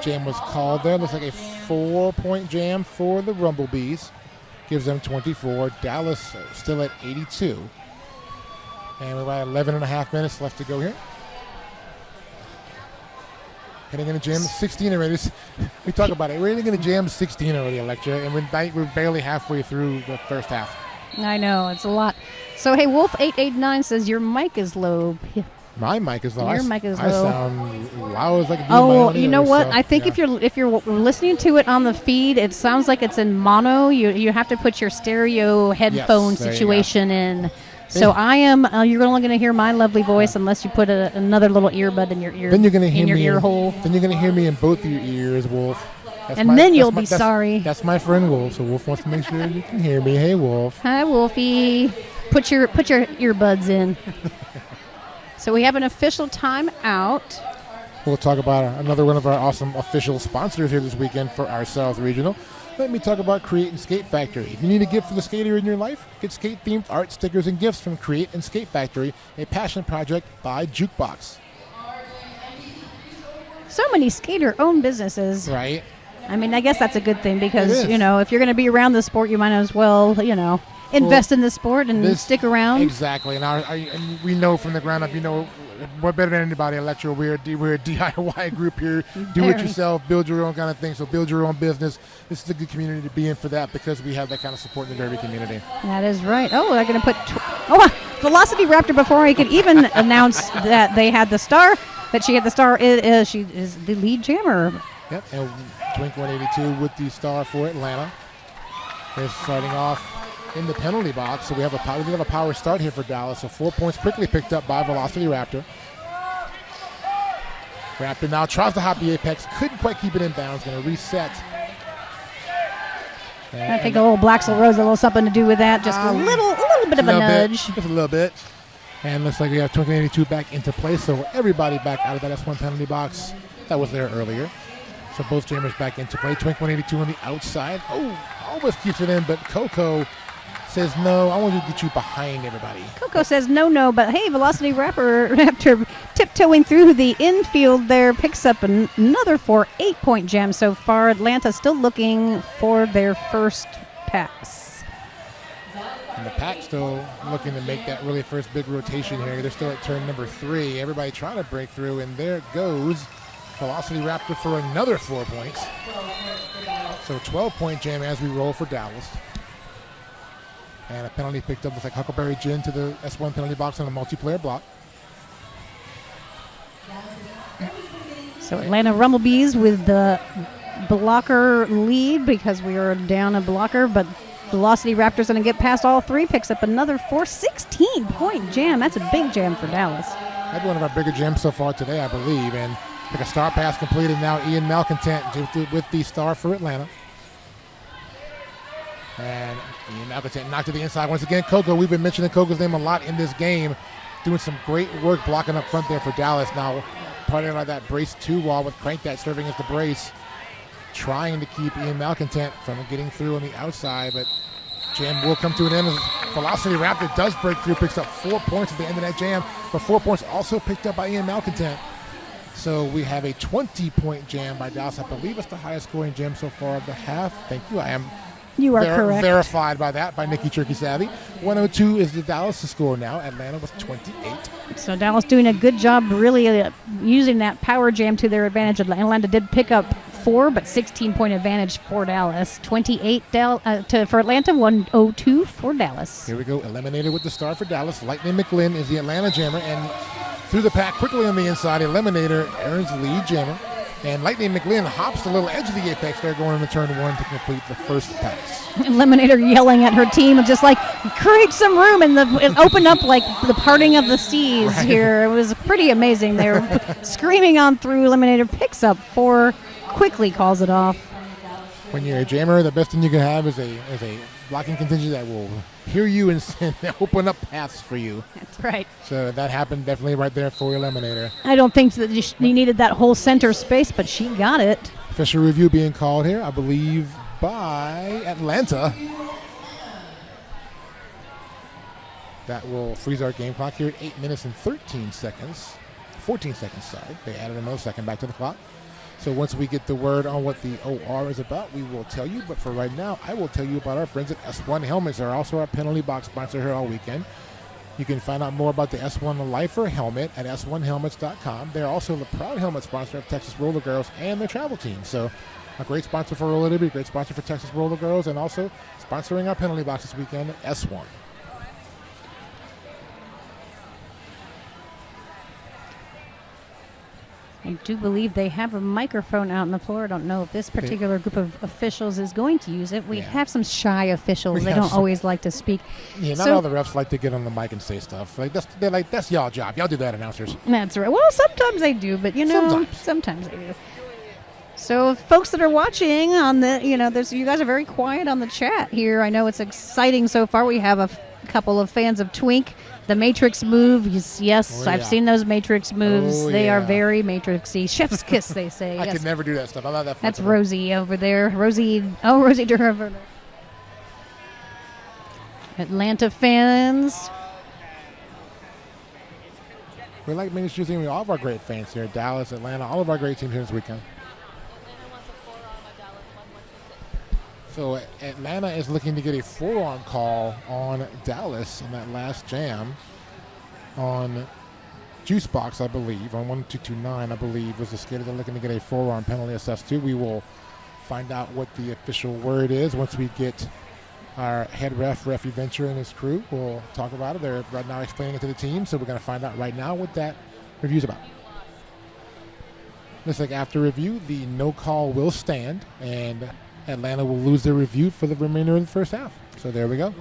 jam was called there. Looks like a 4-point jam for the Rumblebees. Gives them 24. Dallas still at 82. And we're about 11 and a half minutes left to go here. Hitting in a jam 16 already. We talk about it. We're hitting in a jam 16 already, Electra, and we're barely halfway through the first half. I know, it's a lot. So, hey, Wolf889 says your mic is low. My mic is low. Your mic is I low. sound loud as like a Oh, you know what? So, I think if you're listening to it on the feed, it sounds like it's in mono. You have to put your stereo headphone there you situation in. So I am. You're only going to hear my lovely voice unless you put another little earbud in your ear. Then you're going to hear in your me ear hole. Then you're going to hear me in both your ears, Wolf. Then you'll be sorry. That's my friend Wolf. So Wolf wants to make sure you can hear me. Hey, Wolf. Hi, Wolfie. Put your earbuds in. So we have an official timeout. We'll talk about another one of our awesome official sponsors here this weekend for our South Regional. Let me talk about Create and Skate Factory. If you need a gift for the skater in your life, get skate-themed art, stickers, and gifts from Create and Skate Factory, a passion project by Jukebox. So many skater-owned businesses. Right. I mean, I guess that's a good thing because, if you're going to be around the sport, you might as well, invest in the sport and stick around. Exactly. And we know from the ground up, we're better than anybody, Electro. We're a DIY group here. Do it yourself, build your own kind of thing. So build your own business. This is a good community to be in for that because we have that kind of support in the Derby community. That is right. Oh, they're going to put Velocity Raptor before I could even announce that they had the star. That she had the star. She is the lead jammer. Yep. And Twink 182 with the star for Atlanta. They're starting off in the penalty box, so we have a power start here for Dallas. So 4 points quickly picked up by Velocity Raptor. Raptor now tries to hop the apex, couldn't quite keep it in bounds. Going to reset. I think a little Blacksville Rose had a little something to do with that. Just a little bit of a nudge. Just a little bit. And looks like we have 82 back into play, so everybody back out of that S1 penalty box that was there earlier. So both jammers back into play. Twink 182 on the outside. Oh, almost keeps it in, but Coco says no. I want you to get you behind everybody. Coco says no, but hey, Velocity Raptor, after tiptoeing through the infield there, picks up another 8-point jam so far. Atlanta still looking for their first pass. And the pack still looking to make that really first big rotation here. They're still at turn number 3. Everybody trying to break through, and there goes Velocity Raptor for another 4 points. So 12-point jam as we roll for Dallas. And a penalty picked up with Huckleberry Gin to the S1 penalty box on a multiplayer block. So Atlanta Rumblebees with the blocker lead because we are down a blocker, but Velocity Raptor's going to get past all 3, picks up another 16-point jam. That's a big jam for Dallas. That's one of our bigger jams so far today, I believe. And like a star pass completed now. Ian Malcontent with the star for Atlanta. And Ian Malcontent knocked to the inside once again. Coco, we've been mentioning Coco's name a lot in this game. Doing some great work blocking up front there for Dallas. Now, part of that brace 2 wall with Crank that serving as the brace. Trying to keep Ian Malcontent from getting through on the outside, but jam will come to an end as Velocity Raptor does break through, picks up 4 points at the end of that jam, but 4 points also picked up by Ian Malcontent. So we have a 20-point jam by Dallas. I believe it's the highest scoring jam so far of the half. Thank you. You are correct. Verified by that by Nikki Turkey Savvy. 102 is the Dallas score now. Atlanta with 28. So Dallas doing a good job really using that power jam to their advantage. Atlanta did pick up 4, but 16-point advantage for Dallas. 28 for Atlanta, 102 for Dallas. Here we go. Eliminator with the star for Dallas. Lightning McLean is the Atlanta jammer, and through the pack quickly on the inside. Eliminator earns lead jammer. And Lightning McLean hops the little edge of the apex there going into turn 1 to complete the first pass. Eliminator yelling at her team, just like, create some room and open up like the parting of the seas here. It was pretty amazing. They were screaming on through. Eliminator picks up 4, quickly calls it off. When you're a jammer, the best thing you can have is a blocking contingent that will hear you and open up paths for you. That's right. So that happened definitely right there for Eliminator. I don't think that she needed that whole center space, but she got it. Official review being called here, I believe, by Atlanta. That will freeze our game clock here at 8 minutes and 13 seconds. 14 seconds, sorry. They added another second back to the clock. So once we get the word on what the OR is about, we will tell you. But for right now, I will tell you about our friends at S1 Helmets. They're also our penalty box sponsor here all weekend. You can find out more about the S1 Lifer helmet at s1helmets.com. They're also the proud helmet sponsor of Texas Roller Girls and their travel team. So a great sponsor for Roller Derby, a great sponsor for Texas Roller Girls, and also sponsoring our penalty box this weekend, S1. I do believe they have a microphone out on the floor. I don't know if this particular group of officials is going to use it. We have some shy officials. They don't always like to speak. Yeah, not all the refs like to get on the mic and say stuff. That's y'all job. Y'all do that, announcers. That's right. Well, sometimes they do, but sometimes they do. So, folks that are watching on the, you guys are very quiet on the chat here. I know it's exciting so far. We have a couple of fans of Twink. The Matrix move, yes, I've seen those Matrix moves. They are very Matrixy. Chef's kiss, they say. I could never do that stuff. I'm not that That's Rosie over there. Rosie Durham. Atlanta fans. We like introducing all of our great fans here. Dallas, Atlanta, all of our great teams here this weekend. So Atlanta is looking to get a forearm call on Dallas in that last jam on Juice Box, I believe, on 1229, I believe, was the skater they're looking to get a forearm penalty assessed to. We will find out what the official word is once we get our head ref, Referee Venture, and his crew. We'll talk about it. They're right now explaining it to the team, so we're going to find out right now what that review's about. Looks like after review, the no call will stand, and Atlanta will lose their review for the remainder of the first half. So there we go.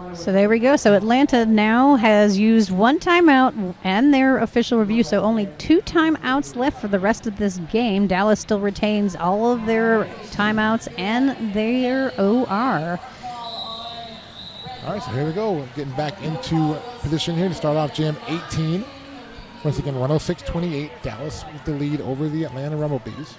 So Atlanta now has used one timeout and their official review, so only 2 timeouts left for the rest of this game. Dallas still retains all of their timeouts and their OR. All right, so here we go. We're getting back into position here to start off Jam 18. Once again, 106-28. Dallas with the lead over the Atlanta Rumblebees.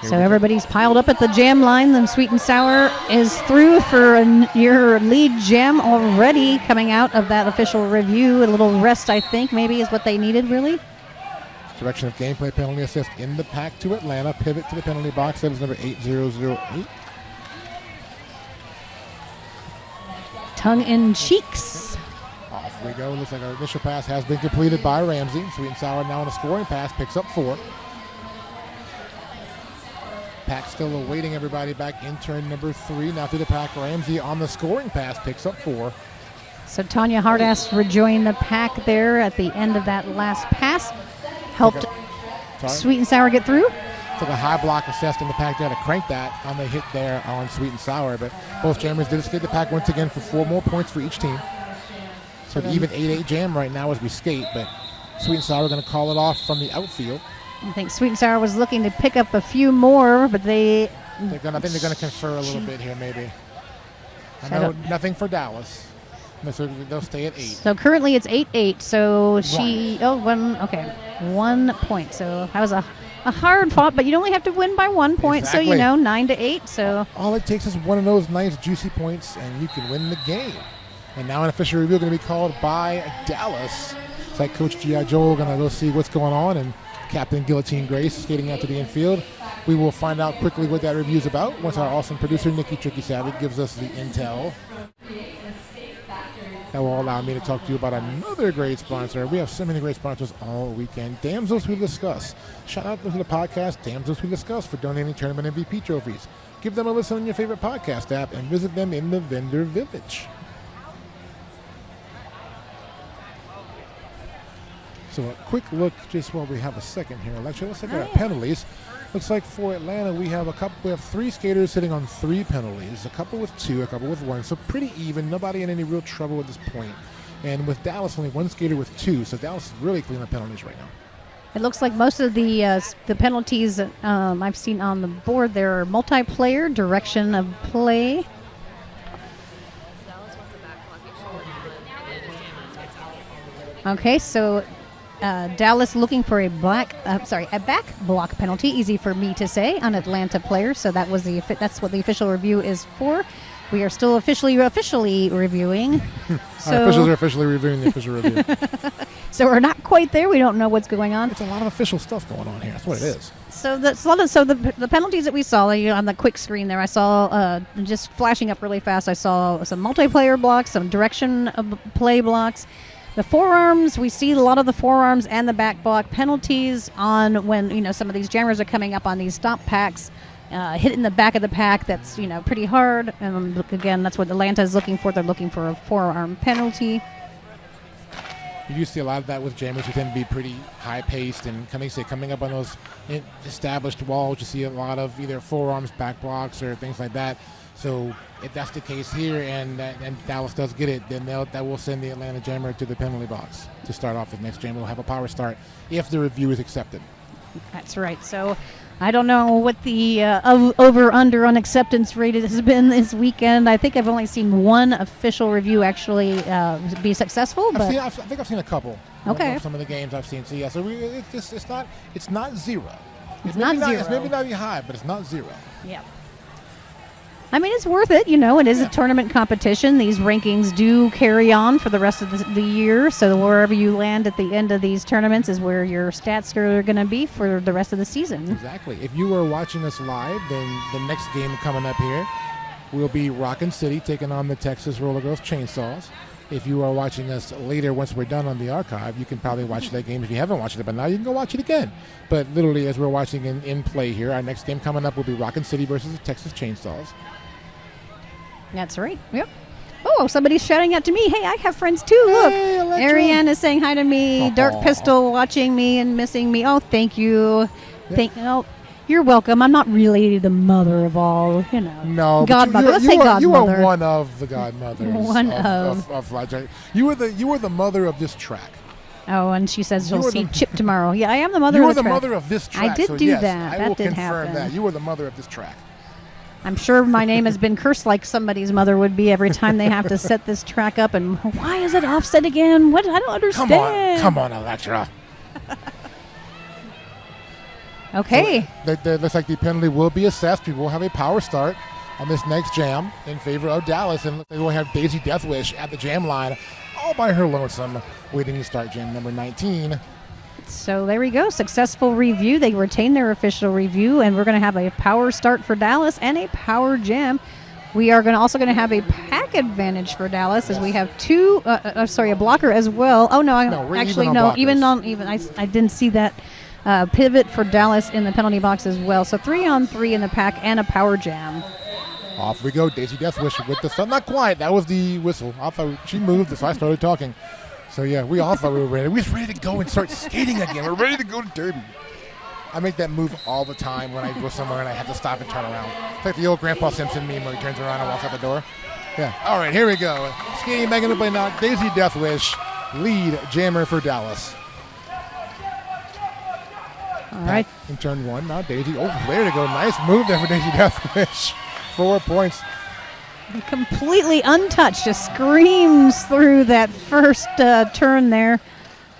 So everybody's piled up at the jam line. The Sweet and Sour is through for your lead jam already, coming out of that official review. A little rest, I think, maybe is what they needed, really. Direction of gameplay penalty assist in the pack to Atlanta. Pivot to the penalty box. That is number 8008. Tongue in cheeks. Off we go. Looks like our initial pass has been completed by Ramsey. Sweet and Sour now on a scoring pass. Picks up 4. Pack still awaiting everybody back in turn number 3. Now through the pack, Ramsey on the scoring pass picks up 4. So Tanya Hardass rejoined the pack there at the end of that last pass. Helped Sweet and Sour get through. Took a high block assessed in the pack there to crank that on the hit there on Sweet and Sour. But both jammers did escape the pack once again for 4 more points for each team. So an even 8-8 jam right now as we skate. But Sweet and Sour are going to call it off from the outfield. I think Sweet and Sour was looking to pick up a few more, but I think they're going to confer a little bit here, maybe. I know nothing for Dallas. They'll stay at 8. So currently it's 8-8. So 1 point. So that was a hard fought, but you'd only have to win by 1 point. Exactly. So 9-8. So all it takes is one of those nice juicy points, and you can win the game. And now an official review going to be called by Dallas. It's like Coach G.I. Joel going to go see what's going on, and Captain Guillotine Grace skating out to the infield. We will find out quickly what that review is about once our awesome producer, Nikki Tricky Savage, gives us the intel. That will allow me to talk to you about another great sponsor. We have so many great sponsors all weekend. Damsels Who Discuss. Shout out to the podcast, Damsels Who Discuss, for donating tournament MVP trophies. Give them a listen on your favorite podcast app and visit them in the vendor village. So a quick look, just while we have a second here, Alexa. Let's look at our penalties. Looks like for Atlanta, we have 3 skaters sitting on 3 penalties, a couple with 2, a couple with 1. So pretty even. Nobody in any real trouble at this point. And with Dallas, only 1 skater with 2. So Dallas is really clean up penalties right now. it looks like most of the penalties I've seen on the board there are multiplayer, direction of play. Okay, so Dallas looking for a back block penalty. Easy for me to say on Atlanta player. So that's what the official review is for. We are still officially reviewing. Our officials are officially reviewing the official review. So we're not quite there. We don't know what's going on. It's a lot of official stuff going on here. That's what it is. So the penalties that we saw on the quick screen there, I saw just flashing up really fast. I saw some multiplayer blocks, some direction of play blocks. The forearms, we see a lot of the forearms and the back block penalties on when some of these jammers are coming up on these stop packs, hitting the back of the pack. That's pretty hard. Again, that's what Atlanta is looking for. They're looking for a forearm penalty. You do see a lot of that with jammers who tend to be pretty high-paced and coming up on those established walls. You see a lot of either forearms, back blocks, or things like that. So if that's the case here and Dallas does get it, then that will send the Atlanta Jammer to the penalty box to start off the next jam. We'll have a power start if the review is accepted. That's right. So I don't know what the over-under on acceptance rate has been this weekend. I think I've only seen one official review actually be successful. I think I've seen a couple. Okay. Of some of the games I've seen. So yeah, so it's not zero. It's not zero. It's maybe not high, but it's not zero. Yeah. I mean, it's worth it. It is a tournament competition. These rankings do carry on for the rest of the year. So wherever you land at the end of these tournaments is where your stats are going to be for the rest of the season. Exactly. If you are watching us live, then the next game coming up here will be Rockin' City taking on the Texas Roller Girls Chainsaws. If you are watching us later, once we're done on the archive, you can probably watch that game. If you haven't watched it by now, you can go watch it again. But literally, as we're watching in play here, our next game coming up will be Rockin' City versus the Texas Chainsaws. That's right. Yep. Oh, somebody's shouting out to me. Hey, I have friends too. Look. Hey, Ariane is saying hi to me. Aww. Dark Pistol watching me and missing me. Oh, thank you. Yep. You're welcome. I'm not really the mother of all, No, godmother. Let's say godmother. You are one of the godmothers. One of Fly Jack. You were the mother of this track. Oh, and she says she'll see Chip tomorrow. Yeah, I am the mother of the track. You were the mother of this track. I did so do yes, that. I will did confirm happen. that. You were the mother of this track. I'm sure my name has been cursed like somebody's mother would be every time they have to set this track up. And why is it offset again? What? I don't understand. Come on, Electra. Okay. So looks like the penalty will be assessed. We will have a power start on this next jam in favor of Dallas. And they will have Daisy Deathwish at the jam line all by her lonesome, waiting to start jam number 19. So there we go. Successful review. They retain their official review, and we're going to have a power start for Dallas and a power jam. We are also going to have a pack advantage for Dallas as we have a blocker as well. Oh no, I didn't see that pivot for Dallas in the penalty box as well. So 3-on-3 in the pack and a power jam. Off we go. Daisy Deathwish with the stuff. Not quite. That was the whistle. I thought she moved, so I started talking. So yeah, we all thought we were ready. We was ready to go and start skating again. We're ready to go to Derby. I make that move all the time when I go somewhere and I have to stop and turn around. It's like the old Grandpa Simpson meme where he turns around and walks out the door. Yeah. All right, here we go. Skating back into play now. Daisy Deathwish, lead jammer for Dallas. All right. In turn one now, Daisy. Oh, there to go. Nice move there for Daisy Deathwish. 4 points. Completely untouched, just screams through that first turn there,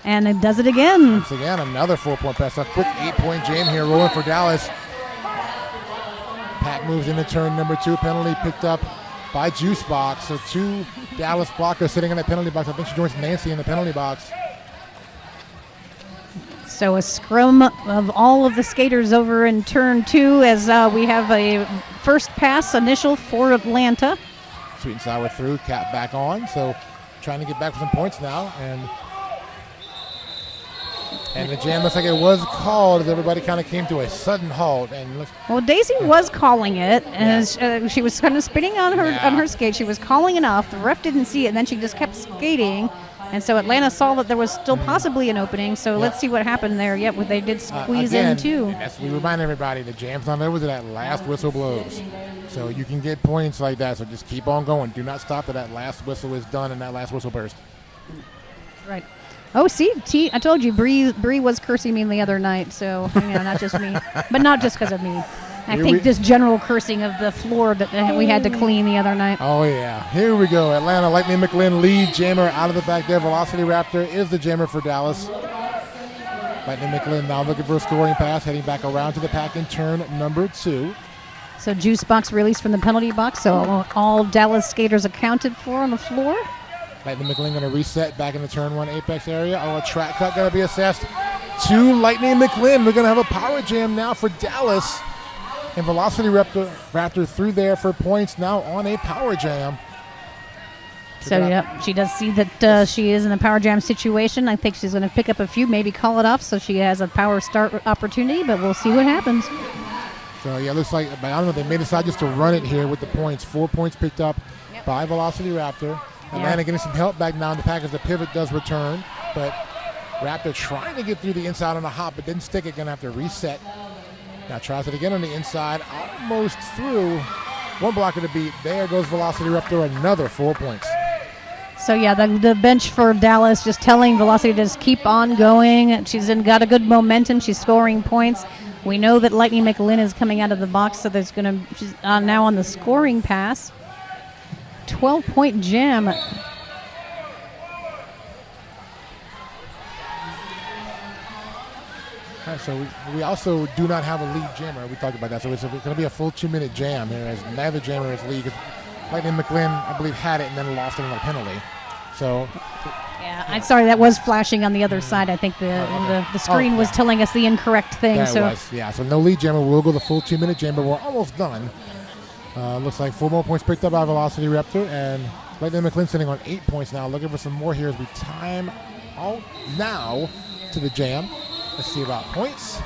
and it does it again. Once again, another 4-point pass. A quick 8-point jam here rolling for Dallas. Pack moves into turn number 2. Penalty picked up by Juice Box. So 2 Dallas blockers sitting in the penalty box. I think she joins Nancy in the penalty box. So a scrum of all of the skaters over in turn 2 as we have a first pass initial for Atlanta. Sweet and Sour through, Cap back on. So trying to get back for some points now. And the jam looks like it was called as everybody kind of came to a sudden halt. Well, Daisy was calling it as she was kind of spinning on her skate. She was calling it off. The ref didn't see it, and then she just kept skating. And so Atlanta saw that there was still possibly an opening, so let's see what happened there. Yep, they did squeeze in, too. We remind everybody, the jam's not over to that last whistle blows. So you can get points like that, so just keep on going. Do not stop till that last whistle is done and that last whistle burst. Right. Oh, see, I told you, Bree was cursing me the other night, so not just me, but not just because of me. I think this general cursing of the floor that we had to clean the other night. Oh, yeah. Here we go. Atlanta, Lightning McLean, lead jammer out of the back there. Velocity Raptor is the jammer for Dallas. Lightning McLean now looking for a scoring pass, heading back around to the pack in turn number 2. So Juice Box released from the penalty box, so all Dallas skaters accounted for on the floor. Lightning McLean going to reset back in the turn 1 apex area. Oh, a track cut going to be assessed to Lightning McLean. We're going to have a power jam now for Dallas. And Velocity Raptor through there for points now on a power jam. So, yeah, she does see that she is in a power jam situation. I think she's going to pick up a few, maybe call it off so she has a power start opportunity, but we'll see what happens. So, yeah, it looks like, but I don't know, they may decide just to run it here with the points. 4 points picked up by Velocity Raptor. Atlanta getting some help back now in the pack as the pivot does return. But Raptor trying to get through the inside on the hop, but didn't stick it. Going to have to reset. Now tries it again on the inside. Almost through. One blocker to beat. There goes Velocity Raptor, another 4 points. So, yeah, the bench for Dallas just telling Velocity to just keep on going. She's got a good momentum. She's scoring points. We know that Lightning McLean is coming out of the box, so she's now on the scoring pass. 12-point jam. All right, so we also do not have a lead jammer. We talked about that. So it's going to be a full 2-minute jam here as neither jammer is lead. Lightning McLean, I believe, had it and then lost it on a penalty. So. Yeah, I'm sorry, that was flashing on the other side. I think the screen was telling us the incorrect thing. That was, yeah. So no lead jammer. We'll go the full 2-minute jam, but we're almost done. Looks like 4 more points picked up by Velocity Raptor, and Lightning McLean sitting on 8 points now. Looking for some more here as we time out now to the jam. Let's see about points.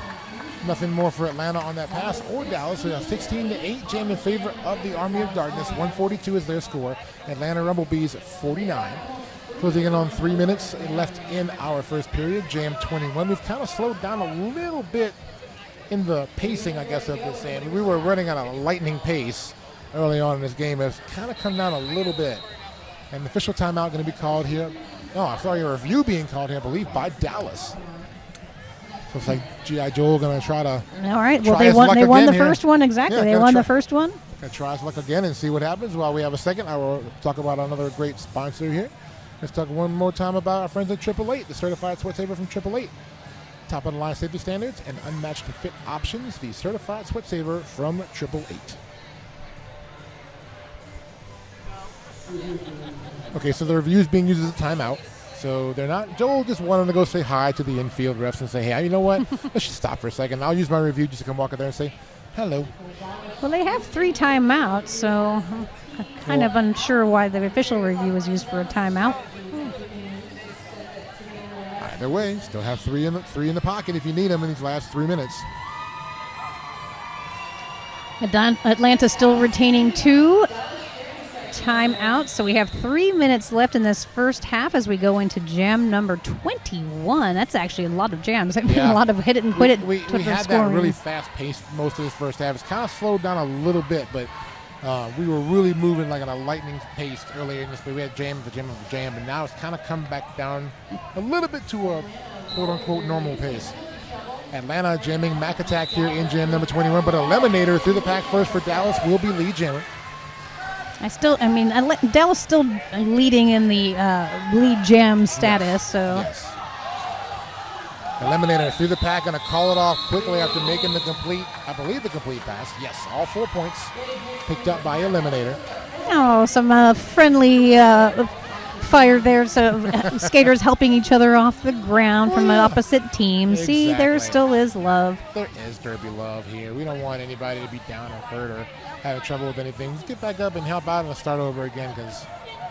Nothing more for Atlanta on that pass or Dallas. So 16-8 jam in favor of the Army of Darkness. 142 is their score. Atlanta Rumblebees 49. Closing in on 3 minutes left in our first period. Jam 21. We've kind of slowed down a little bit in the pacing, I guess, of this game. We were running at a lightning pace early on in this game. It's kind of come down a little bit. And the official timeout going to be called here. Oh, I'm sorry, a review being called here, I believe, by Dallas. So it's like G.I. Joe going to try to. All right. Well, they won the first one. Exactly. Yeah, they won the first one. Going to try his luck again and see what happens. While we have a second, I will talk about another great sponsor here. Let's talk one more time about our friends at 888, the certified sweat saver from 888. Top of the line safety standards and unmatched fit options. The certified sweat saver from 888. Okay, so the review is being used as a timeout. So they're not. Joel just wanted to go say hi to the infield refs and say, hey, you know what? Let's just stop for a second. I'll use my review just to come walk out there and say hello. Well, they have 3 timeouts, so I'm kind of unsure why the official review was used for a timeout. Either way, still have 3 in the pocket if you need them in these last 3 minutes. Atlanta still retaining 2 timeouts, so we have 3 minutes left in this first half as we go into jam number 21. That's actually a lot of jams. I mean, a lot of hit it and quit it. We had that really fast pace most of this first half. It's kind of slowed down a little bit, but we were really moving like at a lightning pace earlier in this. But we had jam after jam after jam, and now it's kind of come back down a little bit to a quote-unquote normal pace. Atlanta jamming Mac Attack here in jam number 21, but Eliminator through the pack first for Dallas will be lead jammer. Dallas still leading in the lead jam status, so. Yes. Eliminator through the pack, going to call it off quickly after making the complete pass. Yes, all 4 points picked up by Eliminator. Oh, some friendly fire there. So skaters helping each other off the ground from the opposite team. Exactly. See, there still is love. There is derby love here. We don't want anybody to be down or hurt or having trouble with anything. Just get back up and help out and start over again because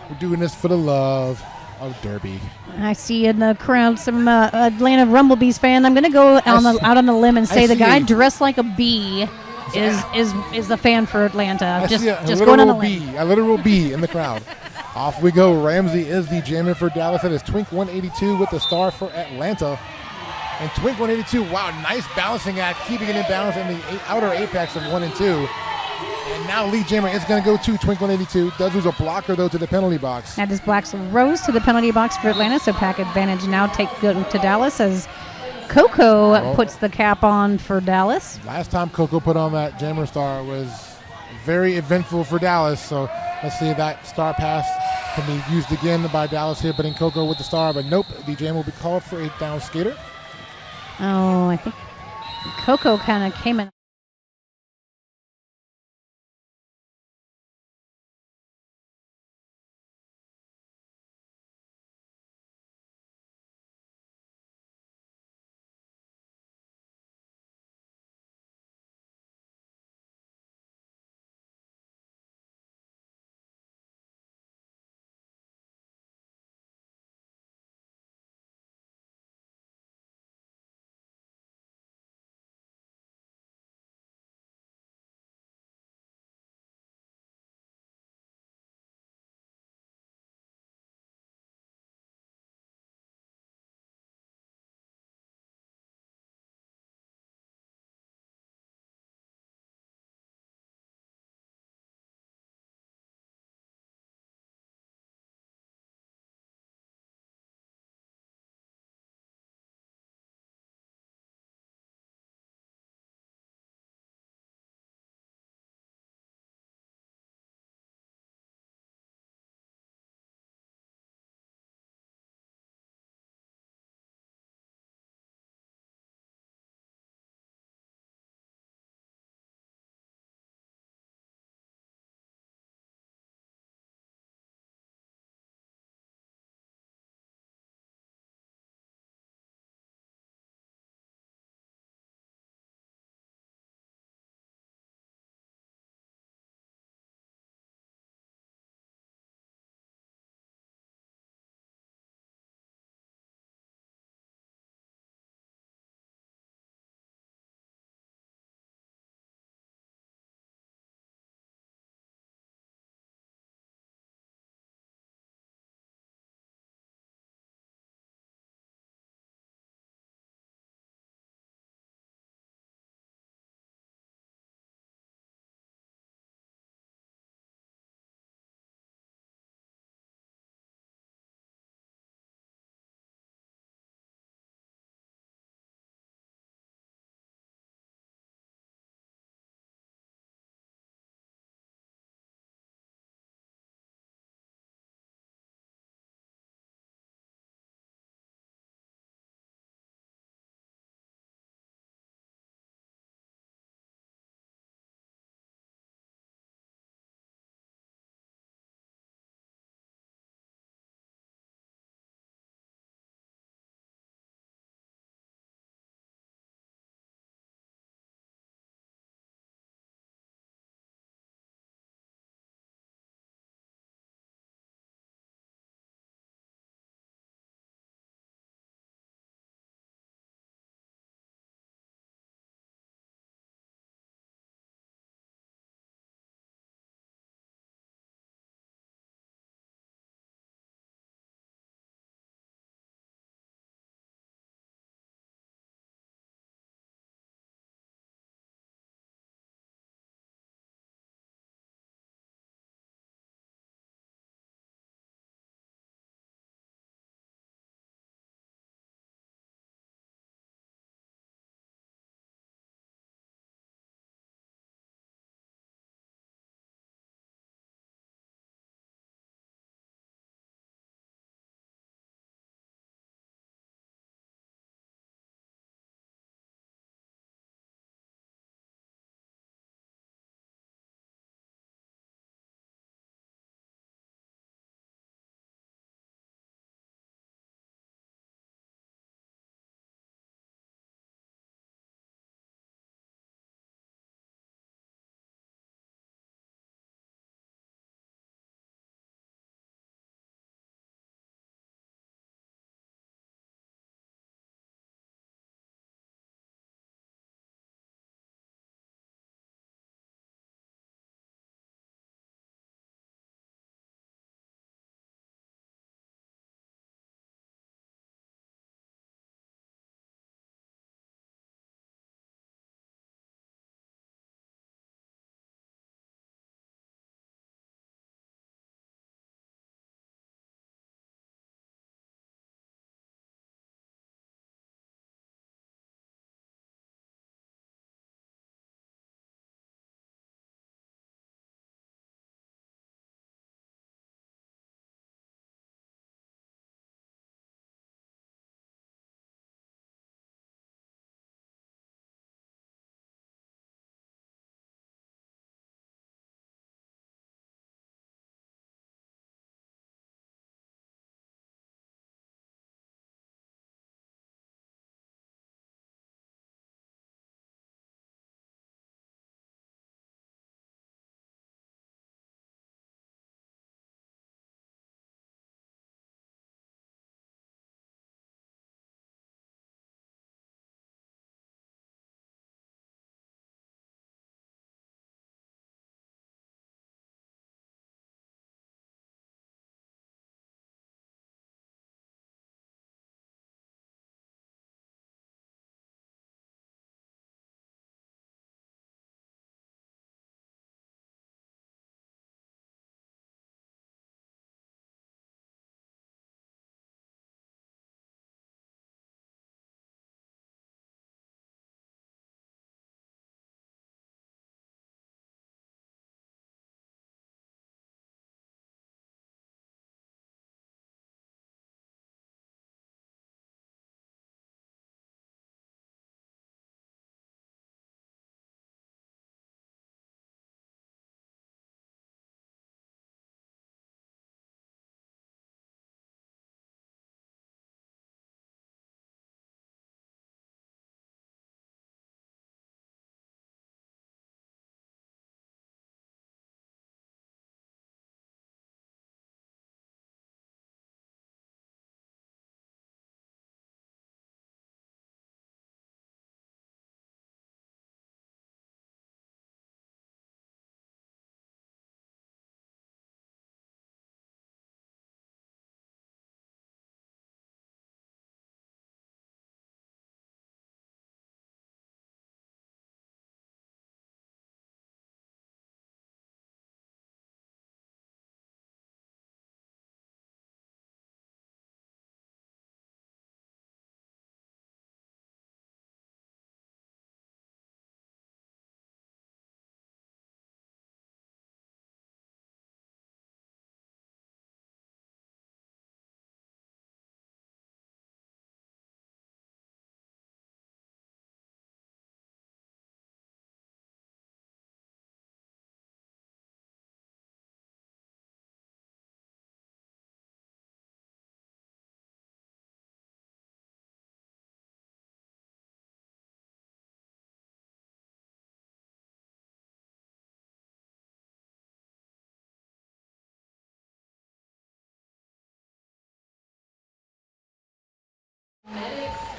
we're doing this for the love of derby. I see in the crowd some Atlanta Rumblebees fan. I'm going to go out on the limb and say the guy dressed like a bee is the fan for Atlanta. Just going on a limb. A literal bee in the crowd. Off we go. Ramsey is the jammer for Dallas. That is Twink 182 with the star for Atlanta. And Twink 182, wow, nice balancing act, keeping it in balance in the outer apex of 1 and 2. And now lead jammer is going to go to Twink 182. Does lose a blocker, though, to the penalty box. That is Blacks Rose to the penalty box for Atlanta, so pack advantage now go to Dallas as Coco puts the cap on for Dallas. Last time Coco put on that jammer star was very eventful for Dallas, so let's see if that star pass can be used again by Dallas here, putting Coco with the star, but nope, the jam will be called for a down skater. Oh, I think Coco kind of came in.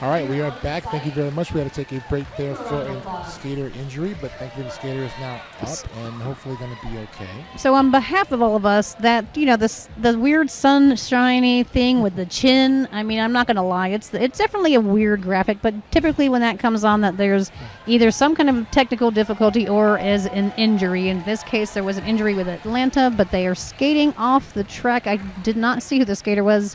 All right, we are back. Thank you very much. We had to take a break there for a skater injury, but thankfully the skater is now up and hopefully going to be okay. So on behalf of all of us, that the weird sunshiny thing with the chin. I mean, I'm not going to lie, it's definitely a weird graphic. But typically when that comes on, that there's either some kind of technical difficulty or is an injury. In this case, there was an injury with Atlanta, but they are skating off the track. I did not see who the skater was.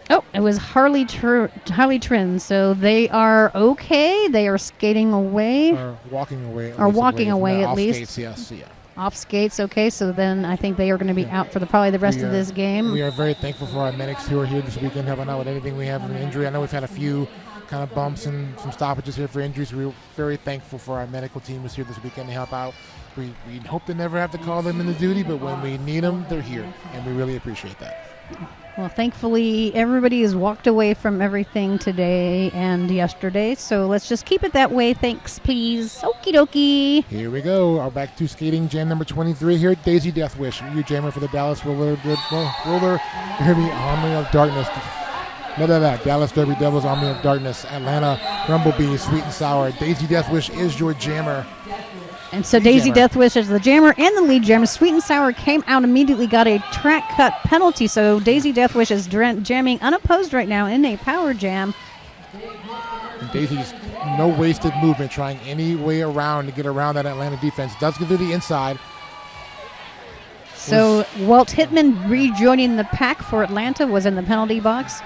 Oh, it was Harley Trin. So they are okay. They are skating away. Or walking away. At least. Skates, yes, yeah. Off skates, okay. So then I think they are going to be out for probably the rest of this game. We are very thankful for our medics who are here this weekend helping out with anything we have from an injury. I know we've had a few kind of bumps and some stoppages here for injuries. We're very thankful for our medical team who's here this weekend to help out. We hope to never have to call them into duty, but when we need them, they're here, and we really appreciate that. Well, thankfully, everybody has walked away from everything today and yesterday, so let's just keep it that way. Thanks, please. Okie dokie. Here we go. Our back to skating jam number 23 here. Daisy Death Wish, your jammer for the Dallas Roller Derby Army of Darkness. Dallas Derby Devils Army of Darkness. Atlanta Rumblebee Sweet and Sour. Daisy Death Wish is your jammer. And so Daisy Deathwish is the jammer and the lead jammer. Sweet and Sour came out immediately, got a track cut penalty. So Daisy Deathwish is jamming unopposed right now in a power jam. And Daisy's no wasted movement, trying any way around to get around that Atlanta defense. Does get to the inside. So Walt Hittman rejoining the pack for Atlanta was in the penalty box.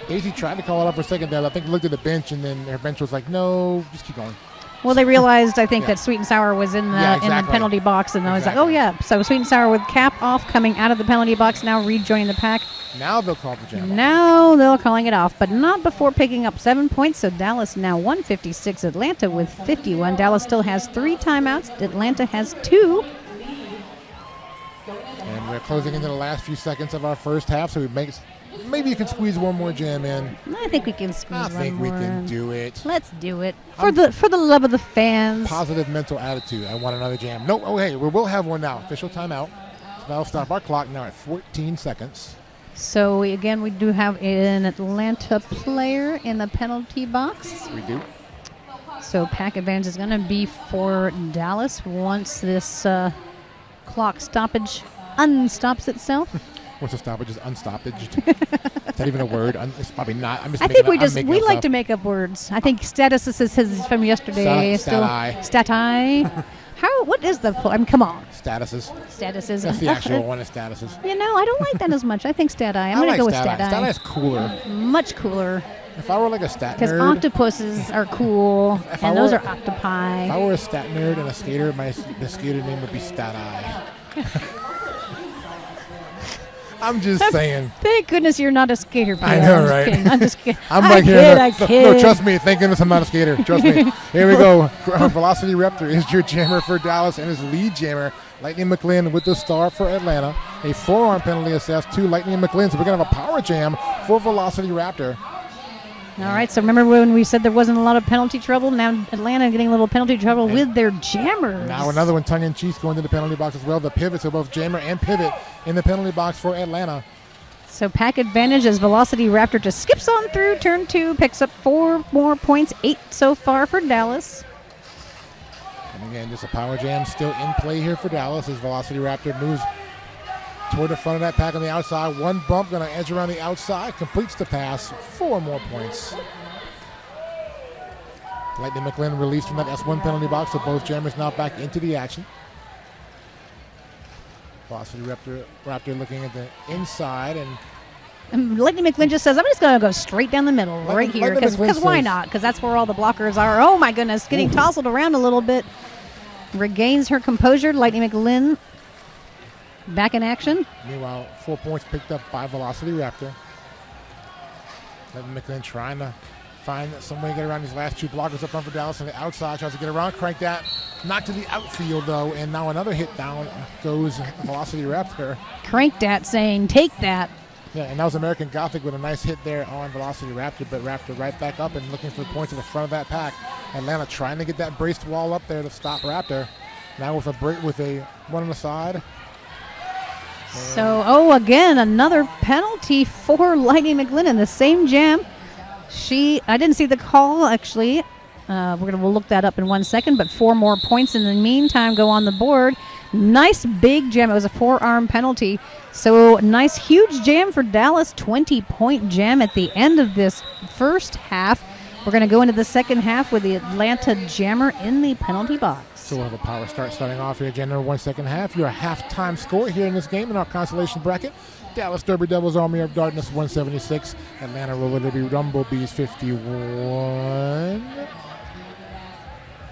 Daisy tried to call it up for a second there. I think looked at the bench, and then her bench was like, no, just keep going. Well, they realized, I think, that Sweet and Sour was in the in the penalty box, and I was like, oh, yeah. So Sweet and Sour with cap off, coming out of the penalty box, now rejoining the pack. Now they'll call the jam. Now they're calling it off, but not before picking up 7 points. So Dallas now 156, Atlanta with 51. Dallas still has 3 timeouts. Atlanta has 2. And we're closing into the last few seconds of our first half, so maybe you can squeeze one more jam in. I think we can squeeze one more. I think we can do it. Let's do it for the love of the fans. Positive mental attitude. I want another jam. No, oh hey, we will have one now. Official timeout. So that'll stop our clock now at 14 seconds. So we do have an Atlanta player in the penalty box. We do. So pack advantage is going to be for Dallas once this clock stoppage unstops itself. Once a stoppage is unstoppaged. Is that even a word? It's probably not. I'm just I think we like to make up words. I think status is from yesterday. Stat-I. What is the come on. Statuses. Statuses. That's the actual one is statuses. I don't like that as much. I think stat-I. I'm going to go with stat-I. Stat-I is cooler. Much cooler. If I were like a stat nerd. Because octopuses are cool, and those are octopi. If I were a stat nerd and a skater, the skater name would be Stat-I. I'm just saying. Thank goodness you're not a skater. Peter. I know, right? I'm just kidding. I kid. No, trust me. Thank goodness I'm not a skater. Trust me. Here we go. Velocity Raptor is your jammer for Dallas and his lead jammer, Lightning McLean, with the star for Atlanta. A forearm penalty assessed to Lightning McLean. So we're going to have a power jam for Velocity Raptor. All right, so remember when we said there wasn't a lot of penalty trouble? Now Atlanta getting a little penalty trouble with their jammers. Now another one, tongue-in-cheek, going to the penalty box as well. The pivots are both jammer and pivot in the penalty box for Atlanta. So pack advantage as Velocity Raptor just skips on through turn 2, picks up 4 more points, 8 so far for Dallas. And again, just a power jam still in play here for Dallas as Velocity Raptor moves toward the front of that pack on the outside. One bump, going to edge around the outside, completes the pass, 4 more points. Lightning McLean released from that S1 penalty box, so both jammers now back into the action. Velocity Raptor looking at the inside, and Lightning McLean just says, I'm just going to go straight down the middle right here, because why not? Because that's where all the blockers are. Oh my goodness, getting tousled around a little bit. Regains her composure. Lightning McLean back in action. Meanwhile, 4 points picked up by Velocity Raptor. Lightning McLean trying to find some way to get around these last 2 blockers up front for Dallas on the outside. Tries to get around, crank that. Knocked to the outfield, though, and now another hit down goes Velocity Raptor. Cranked at, saying, take that. Yeah, and that was American Gothic with a nice hit there on Velocity Raptor, but Raptor right back up and looking for points at the front of that pack. Atlanta trying to get that braced wall up there to stop Raptor. Now with a one on the side. So, again, another penalty for Lightning McGlynn, the same jam. I didn't see the call, actually. We'll look that up in 1 second, but 4 more points in the meantime go on the board. Nice big jam. It was a forearm penalty. So, nice huge jam for Dallas. 20-point jam at the end of this first half. We're going to go into the second half with the Atlanta Jammer in the penalty box. So we'll have a power start starting off here, January 1 second half. Your halftime score here in this game in our consolation bracket. Dallas Derby Devils, Army of Darkness 176. Atlanta Roller Derby Rumblebees 51.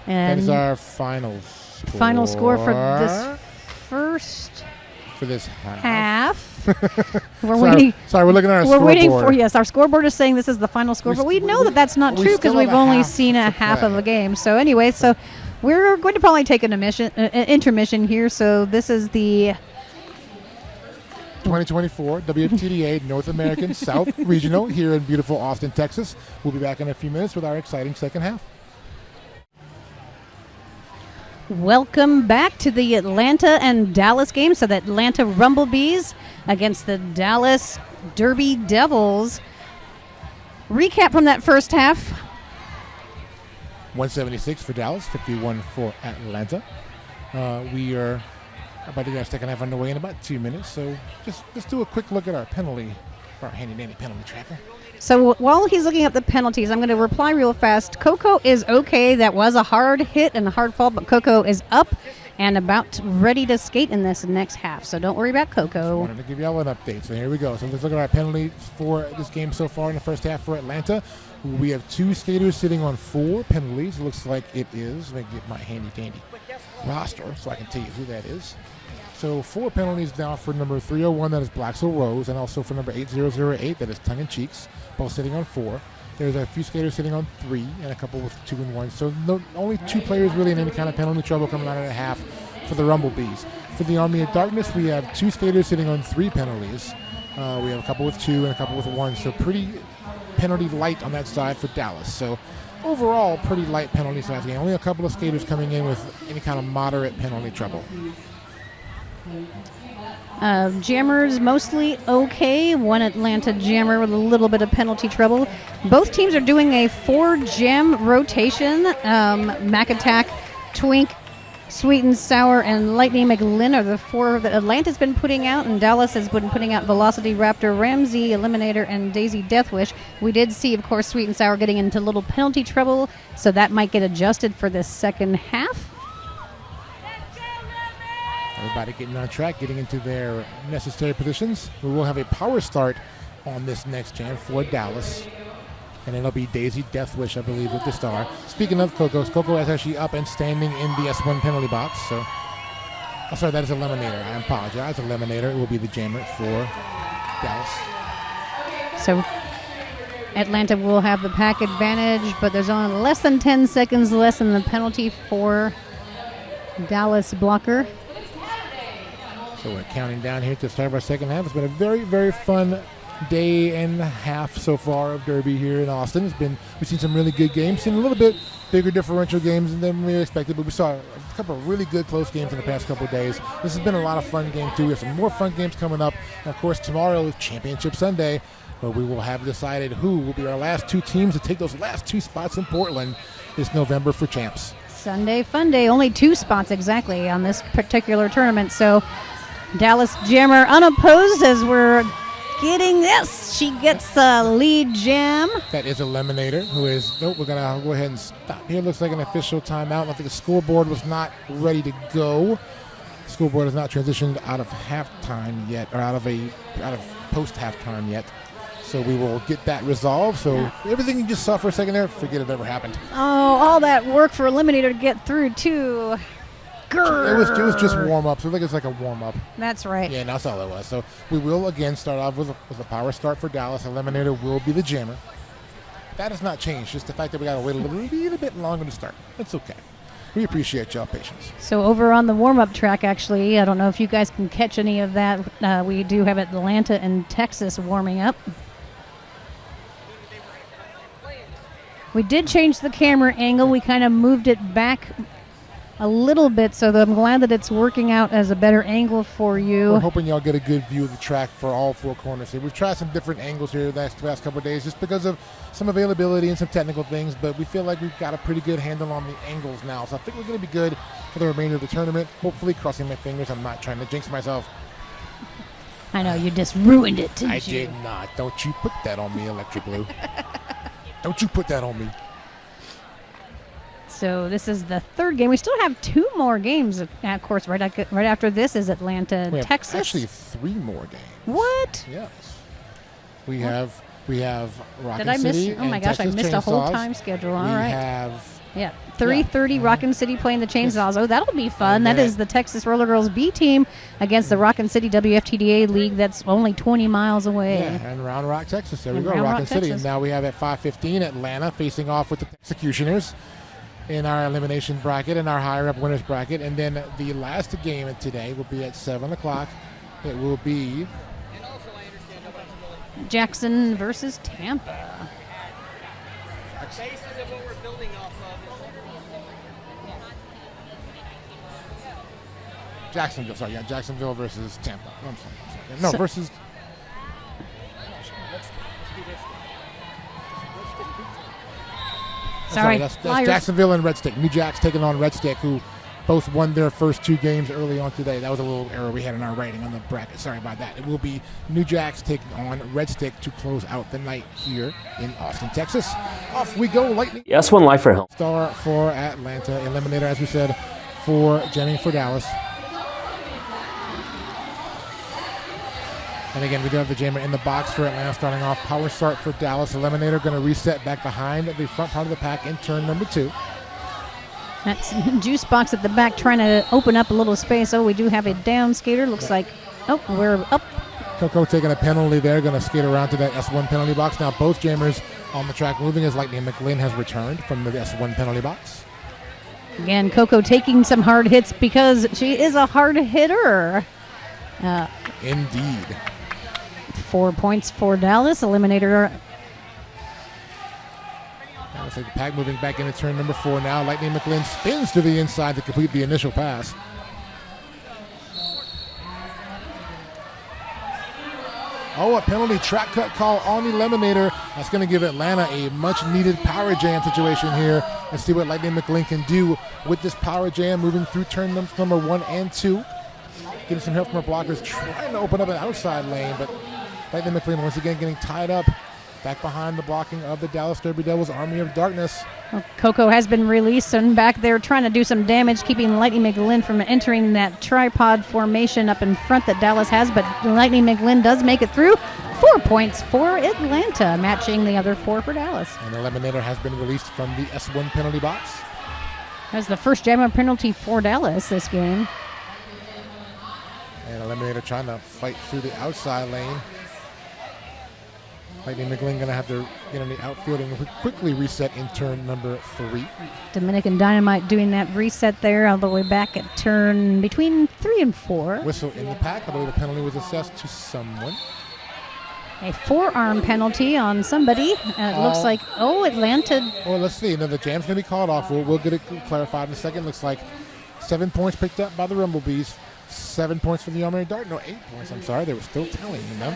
And that is our final score. Final score for this first for this half. We're waiting. Sorry, we're looking at our scoreboard. We're waiting for, yes, our scoreboard is saying this is the final score, but we know that that's not true because we've only seen a half of a game. So anyway, we're going to probably take an intermission here. So this is the 2024 WFTDA North American South Regional here in beautiful Austin, Texas. We'll be back in a few minutes with our exciting second half. Welcome back to the Atlanta and Dallas game. So the Atlanta Rumblebees against the Dallas Derby Devils. Recap from that first half. 176 for Dallas, 51 for Atlanta. We are about to get our second half underway in about 2 minutes. So let's do a quick look at our handy-dandy penalty tracker. So while he's looking up the penalties, I'm going to reply real fast. Coco is okay. That was a hard hit and a hard fall, but Coco is up and about ready to skate in this next half. So don't worry about Coco. I wanted to give you all an update. So here we go. So let's look at our penalties for this game so far in the first half for Atlanta. We have 2 skaters sitting on 4 penalties. Looks like it is. Let me get my handy-dandy roster so I can tell you who that is. So 4 penalties now for number 301, that is Blacksville Rose, and also for number 8008, that is Tongue and Cheeks, both sitting on 4. There's a few skaters sitting on 3 and a couple with 2 and 1. So only 2 players really in any kind of penalty trouble coming out of the half for the Rumblebees. For the Army of Darkness, we have 2 skaters sitting on 3 penalties. We have a couple with 2 and a couple with 1. So pretty penalty light on that side for Dallas. So overall, pretty light penalties last game. Only a couple of skaters coming in with any kind of moderate penalty trouble. Jammers mostly okay. One Atlanta Jammer with a little bit of penalty trouble. Both teams are doing a 4-jam rotation. Mac Attack, Twink, Sweet and Sour, and Lightning McGlynn are the 4 that Atlanta's been putting out, and Dallas has been putting out Velocity Raptor, Ramsey, Eliminator, and Daisy Deathwish. We did see, of course, Sweet and Sour getting into a little penalty trouble, so that might get adjusted for this second half. Everybody getting on track, getting into their necessary positions. We will have a power start on this next jam for Dallas. And it'll be Daisy Deathwish, I believe, with the star. Speaking of Coco is actually up and standing in the S1 penalty box. So, sorry, that is Eliminator. I apologize. Eliminator will be the jammer for Dallas. So Atlanta will have the pack advantage, but there's only less than 10 seconds less in the penalty for Dallas blocker. So we're counting down here to start our second half. It's been a very, very fun day and a half so far of Derby here in Austin. We've seen some really good games, seen a little bit bigger differential games than we expected, but we saw a couple of really good close games in the past couple of days. This has been a lot of fun games too. We have some more fun games coming up. And of course, tomorrow is Championship Sunday, where we will have decided who will be our last 2 teams to take those last 2 spots in Portland this November for champs. Sunday fun day. Only 2 spots exactly on this particular tournament. So Dallas Jammer unopposed as we're getting this. She gets a lead jam. That is Eliminator, who is, we're going to go ahead and stop here. Looks like an official timeout. I think the scoreboard was not ready to go. The scoreboard has not transitioned out of halftime yet, or out of post halftime yet. So we will get that resolved. So everything you just saw for a second there, forget it ever happened. Oh, all that work for Eliminator to get through too. It was just warm up. So I think it's like a warm up. That's right. Yeah, that's all it was. So we will again start off with a power start for Dallas. Eliminator will be the jammer. That has not changed. Just the fact that we got to wait a little bit longer to start. That's okay. We appreciate y'all patience. So over on the warm up track, actually, I don't know if you guys can catch any of that. We do have Atlanta and Texas warming up. We did change the camera angle. We kind of moved it back a little bit, so I'm glad that it's working out as a better angle for you. We're hoping y'all get a good view of the track for all four corners here. We've tried some different angles here the last couple of days just because of some availability and some technical things, but we feel like we've got a pretty good handle on the angles now. So I think we're going to be good for the remainder of the tournament. Hopefully, crossing my fingers. I'm not trying to jinx myself. I know, you just ruined it, didn't you? I did not. Don't you put that on me, Electric Blue. Don't you put that on me. So this is the third game. We still have 2 more games, of course. Right after this is Atlanta, We have Texas. actually 3 more games. What? Yes. We have Rockin' Did I miss? City Oh my and gosh, Texas I missed a whole Chainsaws. time schedule. All we right. have 3:30 Rockin' City playing the Chainsaws. Oh, that'll be fun. And That then is the Texas Roller Girls B team against the Rockin' City WFTDA league that's only 20 miles away. Yeah, and Round Rock, Texas. There we And go, Round Rock, Rockin' City. Texas. And now we have at 5:15 Atlanta facing off with the Executioners in our elimination bracket and our higher up winners bracket. And then the last game of today will be at 7 o'clock. It will be Jackson versus Tampa. Basis of what we're building off of. Jacksonville. Sorry, yeah, Jacksonville versus Tampa. I'm sorry. No, So- versus. Sorry, that's liars. Jacksonville and Red Stick. New Jacks taking on Red Stick, who both won their first 2 games early on today. That was a little error we had in our writing on the bracket. Sorry about that. It will be New Jacks taking on Red Stick to close out the night here in Austin, Texas. Off we go, Lightning. S1 Life for Help. Star for Atlanta. Eliminator, as we said, for Jennings for Dallas. And again, we do have the jammer in the box for Atlanta starting off. Power start for Dallas. Eliminator going to reset back behind the front part of the pack in turn number 2. That's Juice Box at the back trying to open up a little space. Oh, we do have a down skater. Looks like, oh, we're up. Coco taking a penalty there, going to skate around to that S1 penalty box. Now both jammers on the track moving as Lightning McLean has returned from the S1 penalty box. Again, Coco taking some hard hits because she is a hard hitter. Indeed. 4 points for Dallas. Eliminator. Now looks like the pack moving back into turn number 4 now. Lightning McLean spins to the inside to complete the initial pass. Oh, a penalty track cut call on the Eliminator. That's going to give Atlanta a much-needed power jam situation here. Let's see what Lightning McLean can do with this power jam moving through turn number 1 and 2. Getting some help from her blockers, trying to open up an outside lane, but Lightning McLean once again getting tied up back behind the blocking of the Dallas Derby Devils Army of Darkness. Well, Coco has been released and back there trying to do some damage, keeping Lightning McLean from entering that tripod formation up in front that Dallas has, but Lightning McLean does make it through. 4 points for Atlanta, matching the other 4 for Dallas. And the Eliminator has been released from the S1 penalty box. That's the first jammer penalty for Dallas this game. And Eliminator trying to fight through the outside lane. Lightning McLean going to have to get in the outfield and quickly reset in turn number 3. Dominican Dynamite doing that reset there all the way back at turn between 3 and 4. Whistle in the pack. I believe the penalty was assessed to someone. A forearm penalty on somebody. It looks like, Atlanta. Well, let's see. Now the jam's going to be called off. We'll get it clarified in a second. Looks like 7 points picked up by the Rumblebees. 7 points for the Army of Dart. No, 8 points. I'm sorry. They were still tallying them.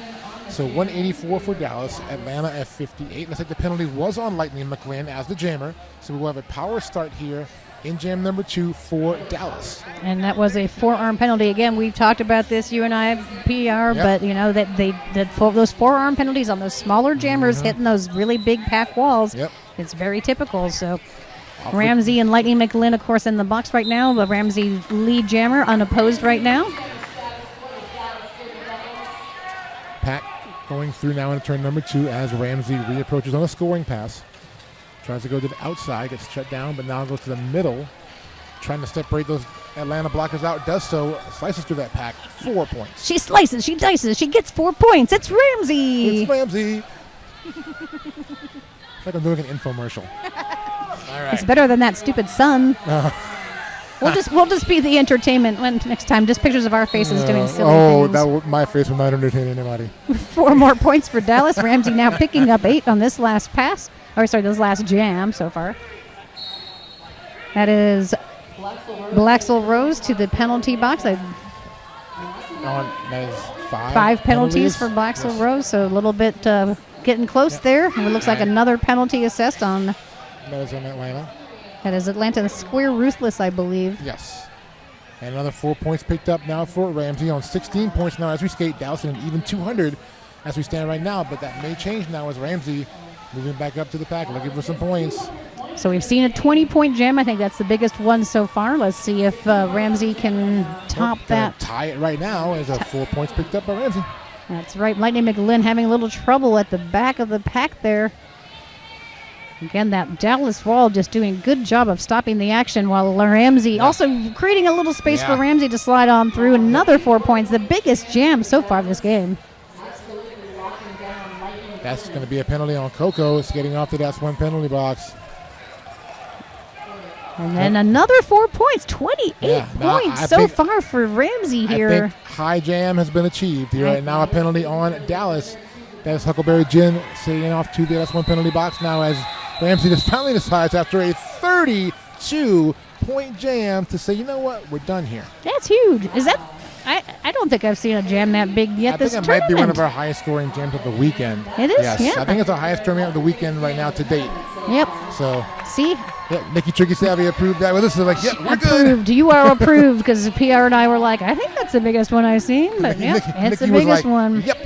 So 184 for Dallas. Atlanta at 58. Looks like the penalty was on Lightning McLean as the jammer. So we'll have a power start here in jam number 2 for Dallas. And that was a forearm penalty. Again, we've talked about this, you and I, PR, but you know that those forearm penalties on those smaller jammers hitting those really big pack walls. Yep. It's very typical. So Ramsey and Lightning McLean, of course, in the box right now. But Ramsey lead jammer unopposed right now. Pack going through now into turn number 2 as Ramsey reapproaches on a scoring pass. Tries to go to the outside, gets shut down, but now goes to the middle. Trying to separate those Atlanta blockers out. Does so. Slices through that pack. 4 points. She slices, she dices, she gets 4 points. It's Ramsey. It's Ramsey. It's like I'm doing an infomercial. All right. It's better than that stupid sun. We'll just be the entertainment when next time. Just pictures of our faces doing silly things. My face will not entertain anybody. 4 more points for Dallas. Ramsey now picking up 8 on this last pass. This last jam so far. That is Blaxel Rose to the penalty box. That is Five penalties for Blaxel Yes. Rose, so a little bit getting close there. And it looks like another penalty assessed on. That is in Atlanta. That is Atlanta Square Ruthless, I believe. Yes. And another 4 points picked up now for Ramsey on 16 points now as we skate. Dallas in an even 200 as we stand right now, but that may change now as Ramsey moving back up to the pack, looking for some points. So we've seen a 20-point jam. I think that's the biggest one so far. Let's see if Ramsey can top that. Tie it right now as 4 points picked up by Ramsey. That's right. Lightning McGlynn having a little trouble at the back of the pack there. Again, that Dallas wall just doing a good job of stopping the action while Ramsey also creating a little space for Ramsey to slide on through. Another 4 points, the biggest jam so far this game. That's going to be a penalty on Coco. It's getting off to that one penalty box. And then another 4 points, 28 points I so think- far for Ramsey here. I think high jam has been achieved here. Right now a penalty on Dallas. That is Huckleberry Gin sitting off to the S1 penalty box now as Ramsey just finally decides after a 32-point jam to say, you know what, we're done here. That's huge. Is that? I don't think I've seen a jam that big yet this I think it tournament. might be one of our highest scoring jams of the weekend. It is? Yes, Yeah. I think it's our highest scoring of the weekend right now to date. Yep. So, See? yeah, Nikki Tricky Savvy approved that with us. They're like, yeah, we're good. Approved. You are approved because PR and I were like, I think that's the biggest one I've seen. But yeah, it's the Nikki was biggest like, one. Yep.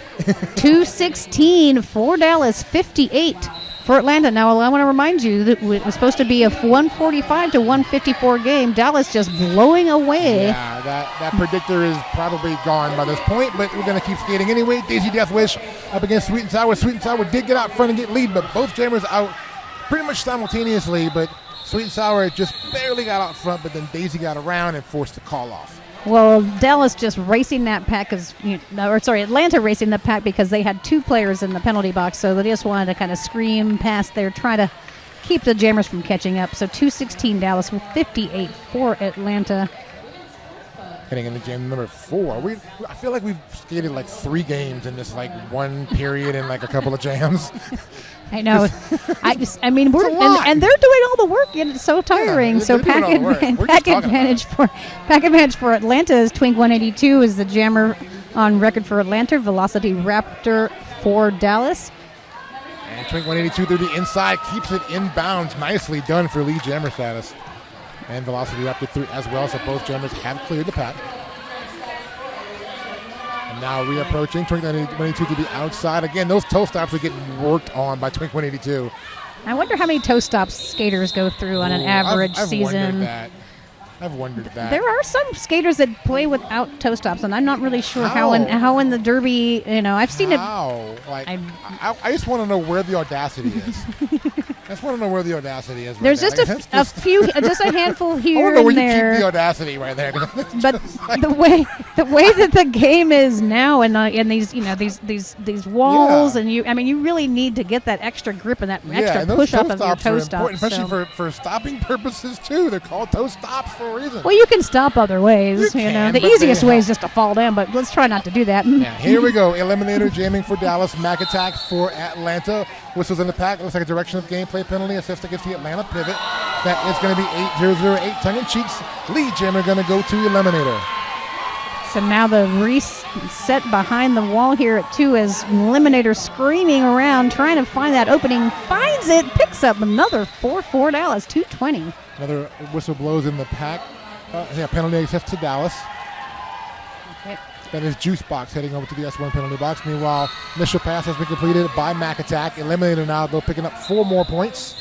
216 for Dallas, 58 for Atlanta. Now, I want to remind you that it was supposed to be a 145 to 154 game. Dallas just blowing away. Yeah, that predictor is probably gone by this point, but we're going to keep skating anyway. Daisy Deathwish up against Sweet and Sour. Sweet and Sour did get out front and get lead, but both jammers out pretty much simultaneously, but Sweet and Sour just barely got out front, but then Daisy got around and forced the call off. Well, Dallas just racing that pack Atlanta racing the pack because they had two players in the penalty box, so they just wanted to kind of scream past there, try to keep the jammers from catching up. So 216 Dallas with 58 for Atlanta. Heading into jam number 4. I feel like we've skated like 3 games in this like one period and like a couple of jams. I know. I mean, we're It's a lot. and they're doing all the work, and it's so tiring. Yeah, so they're doing all the work. We're just talking about pack advantage for Atlanta is Twink 182 is the jammer on record for Atlanta. Velocity Raptor for Dallas. And Twink 182 through the inside keeps it inbounds. Nicely done for lead jammer status. And Velocity Raptor through as well, so both jammers have cleared the pack. And now reapproaching Twink 182 to the outside. Again, those toe stops are getting worked on by Twink 182. I wonder how many toe stops skaters go through on an average I've season. I've wondered that. There are some skaters that play without toe stops, and I'm not really sure how in the derby. I've seen it. Like, I just want to know where the audacity is. I just want to know where the audacity is. There's just a few, just a handful here I want to know and where you there. keep the audacity right there. But the way that the game is now, and these walls, and you really need to get that extra grip and that extra and those push toe off of your stops toe are stops. important, especially for stopping purposes too. They're called toe stops for a reason. Well, you can stop other ways. You can, the but easiest they way help. is just to fall down, but let's try not to do that. Yeah, here we go. Eliminator jamming for Dallas. Mac attack for Atlanta. Whistles in the pack. Looks like a direction of gameplay penalty. Assist against the Atlanta pivot. That is going to be 8-0-0-8 tongue-in-cheeks. Lead jammer going to go to Eliminator. So now the reset behind the wall here at 2 as Eliminator screaming around, trying to find that opening. Finds it, picks up another 4-4 Dallas, 220. Another whistle blows in the pack. Penalty access to Dallas. Okay. That is Juice Box heading over to the S1 penalty box. Meanwhile, initial pass has been completed by Mac Attack. Eliminator now, though, picking up 4 more points.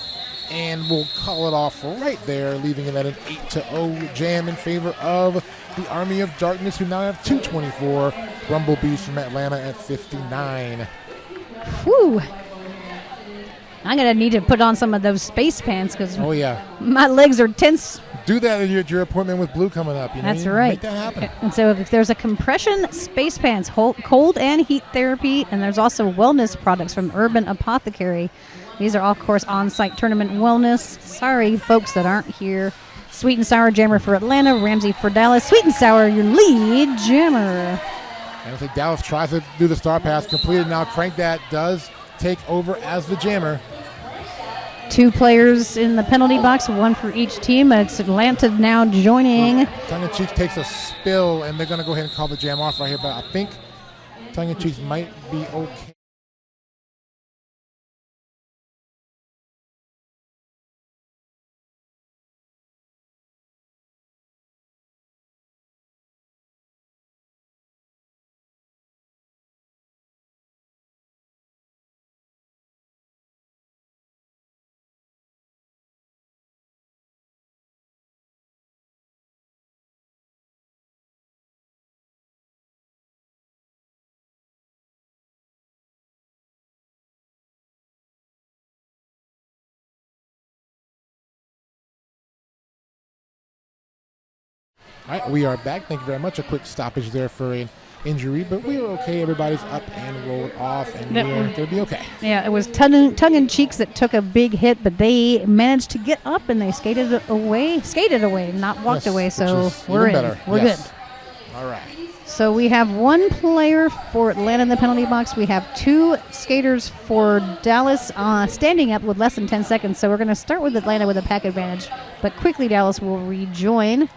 And we'll call it off right there, leaving it at an 8-0 jam in favor of the Army of Darkness, who now have 224. Rumblebees from Atlanta at 59. Whew. I'm going to need to put on some of those space pants because my legs are tense. Do that at your appointment with Blue coming up. That's right. Make that happen. And so if there's a compression space pants, cold and heat therapy, and there's also wellness products from Urban Apothecary. These are all, of course, on-site tournament wellness. Sorry, folks that aren't here. Sweet and Sour jammer for Atlanta, Ramsey for Dallas. Sweet and Sour, your lead jammer. And so Dallas tries to do the star pass, completed now. Crank That does take over as the jammer. 2 players in the penalty box, 1 for each team. It's Atlanta now joining. Tongue-in-cheek takes a spill, and they're going to go ahead and call the jam off right here, but I think Tongue-in-cheek might be okay. All right, we are back. Thank you very much. A quick stoppage there for an injury, but we are okay. Everybody's up and rolled off, and we're going to be okay. Yeah, it was tongue-in-cheeks that took a big hit, but they managed to get up and they skated away, not walked away. So we're in. Better. We're good. All right. So we have 1 player for Atlanta in the penalty box. We have 2 skaters for Dallas standing up with less than 10 seconds. So we're going to start with Atlanta with a pack advantage, but quickly Dallas will rejoin.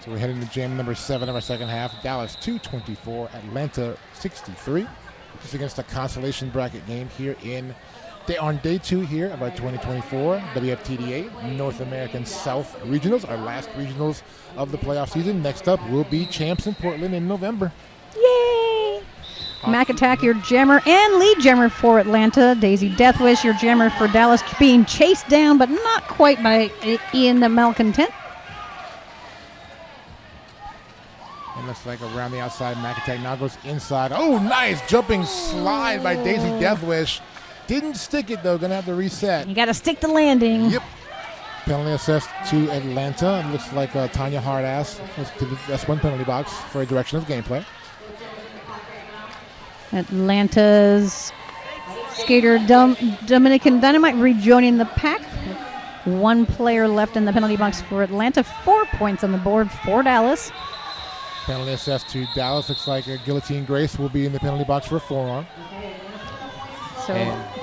So we're heading to jam number 7 of our second half. Dallas 224, Atlanta 63. This is against a consolation bracket game here on day 2 here of our 2024 WFTDA North American South Regionals, our last regionals of the playoff season. Next up will be champs in Portland in November. Yay! Mac Attack, your jammer and lead jammer for Atlanta. Daisy Deathwish, your jammer for Dallas, being chased down, but not quite by Ian the Malcontent. It looks like around the outside, Mac Attack now goes inside. Oh, nice jumping slide by Daisy Deathwish. Didn't stick it, though. Going to have to reset. You got to stick the landing. Yep. Penalty assessed to Atlanta. It looks like Tanya Hardass is to the S1 penalty box for a direction of gameplay. Atlanta's skater Dominican Dynamite rejoining the pack. 1 player left in the penalty box for Atlanta. 4 points on the board for Dallas. Penalty assessed to Dallas. Looks like Guillotine Grace will be in the penalty box for a forearm. So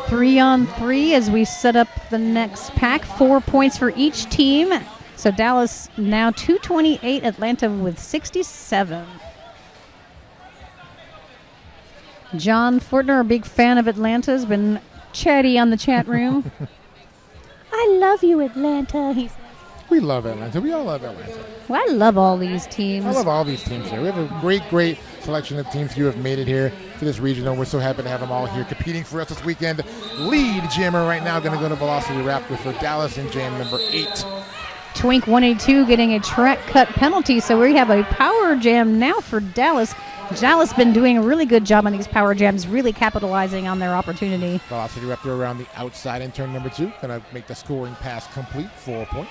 3-on-3 as we set up the next pack. 4 points for each team. So Dallas now 228, Atlanta with 67. John Fortner, a big fan of Atlanta, has been chatty on the chat room. I love you, Atlanta, he says. We love Atlanta. We all love Atlanta. Well, I love all these teams. I love all these teams here. We have a great selection of teams who have made it here for this regional. We're so happy to have them all here competing for us this weekend. Lead jammer right now going to go to Velocity Raptor for Dallas in jam number 8. Twink 182 getting a track cut penalty, so we have a power jam now for Dallas. Dallas been doing a really good job on these power jams, really capitalizing on their opportunity. Velocity Raptor around the outside in turn number 2. Going to make the scoring pass complete. 4 points.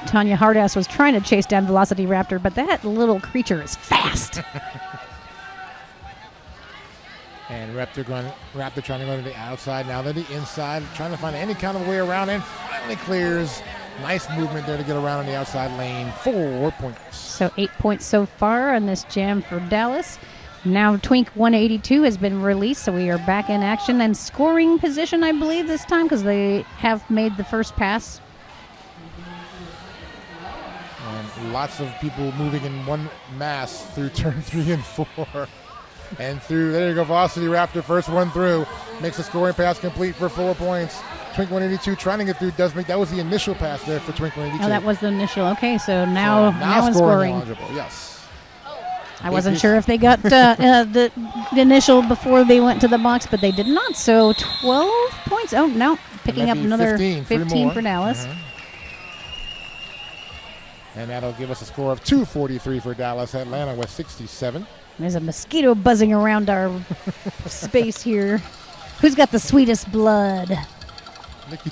Tanya Hardass was trying to chase down Velocity Raptor, but that little creature is fast. And Raptor trying to go to the outside. Now they're the inside, trying to find any kind of way around, and finally clears. Nice movement there to get around on the outside lane. 4 points. So 8 points so far on this jam for Dallas. Now Twink 182 has been released, so we are back in action and scoring position, I believe, this time because they have made the first pass. And lots of people moving in one mass through turn 3 and 4. And through, there you go, Velocity Raptor, first one through. Makes the scoring pass complete for 4 points. Twink 182 trying to get through, does make, that was the initial pass there for Twink 182. Oh, that was the initial. Okay, so now in scoring. Eligible, yes. I wasn't sure if they got the initial before they went to the box, but they did not. So 12 points. Oh, no. Picking up another 15 for Dallas. Mm-hmm. And that'll give us a score of 243 for Dallas. Atlanta with 67. There's a mosquito buzzing around our space here. Who's got the sweetest blood?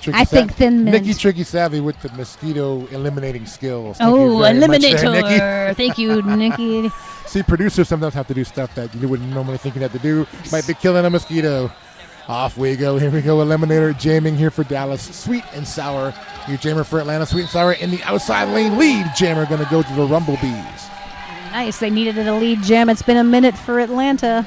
I think Thin Mint. Nikki Tricky Savvy with the mosquito eliminating skills. Oh, eliminator. Thank you, Nikki. See, producers sometimes have to do stuff that you wouldn't normally think you'd have to do. Might be killing a mosquito. Off we go. Here we go. Eliminator jamming here for Dallas. Sweet and sour. Your jammer for Atlanta. Sweet and sour in the outside lane. Lead jammer going to go to the Rumblebees. Nice. They needed a lead jam. It's been a minute for Atlanta.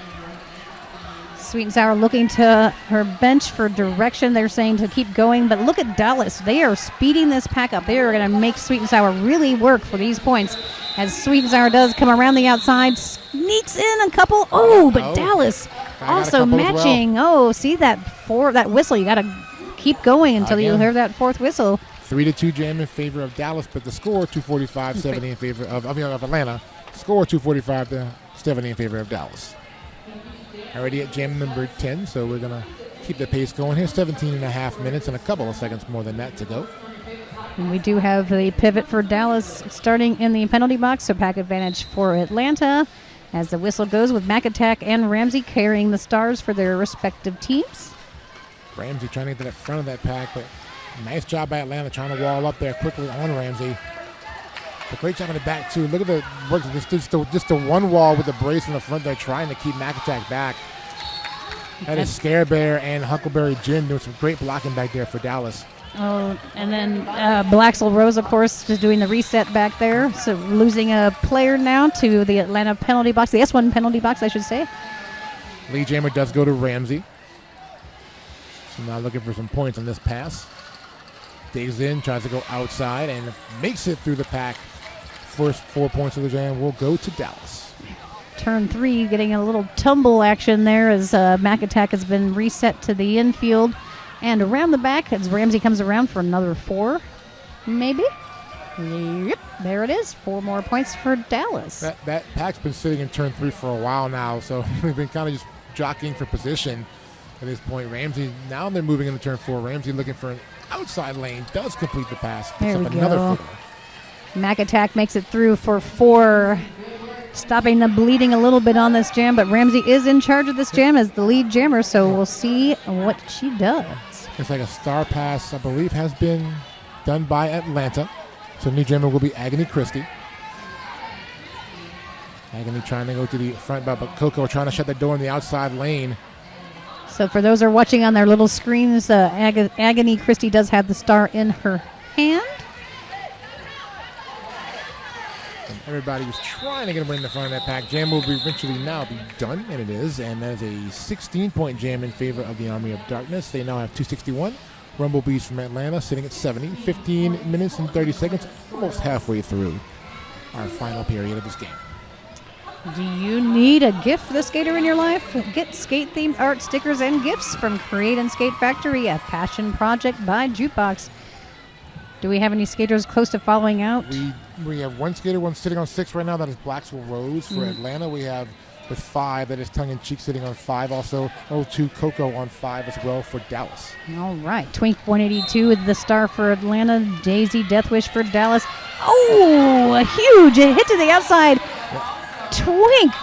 Sweet and Sour looking to her bench for direction. They're saying to keep going, but look at Dallas. They are speeding this pack up. They are going to make Sweet and Sour really work for these points. As Sweet and Sour does come around the outside, sneaks in a couple. Oh, but Dallas also matching. Well. Oh, see that whistle. You got to keep going until you hear that fourth whistle. 3-2 jam in favor of Dallas, but the score 245-70 in favor of Atlanta. Score 245-70 in favor of Dallas. Already at jam number 10, so we're going to keep the pace going here. 17 and a half minutes and a couple of seconds more than that to go. And we do have the pivot for Dallas starting in the penalty box, so pack advantage for Atlanta as the whistle goes with Mac Attack and Ramsey carrying the stars for their respective teams. Ramsey trying to get to the front of that pack, but nice job by Atlanta trying to wall up there quickly on Ramsey. A great job in the back, too. Look at the work. Just the one wall with the brace in the front there trying to keep Mac Attack back. That is Scare Bear and Huckleberry Gin doing some great blocking back there for Dallas. Oh, and then Blaxel Rose, of course, just doing the reset back there. So losing a player now to the Atlanta penalty box, the S1 penalty box, I should say. Lead jammer does go to Ramsey. So now looking for some points on this pass. Digs in, tries to go outside, and makes it through the pack. First 4 points of the jam will go to Dallas. Turn 3, getting a little tumble action there as Mac Attack has been reset to the infield. And around the back as Ramsey comes around for another 4, maybe. Yep, there it is. 4 more points for Dallas. That pack's been sitting in turn 3 for a while now, so we've been kind of just jockeying for position at this point. Ramsey, now they're moving into turn 4. Ramsey looking for an outside lane, does complete the pass. Picks up another 4. Mac Attack makes it through for 4, stopping the bleeding a little bit on this jam, but Ramsey is in charge of this jam as the lead jammer, so we'll see what she does. It's like a star pass, I believe, has been done by Atlanta. So new jammer will be Agony Christie. Agony trying to go to the front, but Coco trying to shut the door in the outside lane. So for those who are watching on their little screens, Agony Christie does have the star in her hand. And everybody was trying to get him in the front of that pack. Jam will eventually now be done, and it is. And that is a 16-point jam in favor of the Army of Darkness. They now have 261. Rumblebees from Atlanta sitting at 70. 15 minutes and 30 seconds, almost halfway through our final period of this game. Do you need a gift for the skater in your life? Get skate-themed art, stickers, and gifts from Create and Skate Factory, a passion project by Jukebox. Do we have any skaters close to following out? We have one skater, one sitting on 6 right now. That is Blaxel Rose for Atlanta. We have with 5, that is Tongue-in-Cheek sitting on 5. Also, 02 Coco on 5 as well for Dallas. All right. Twink 182 with the star for Atlanta. Daisy Deathwish for Dallas. Oh, a huge hit to the outside. Yeah. Twink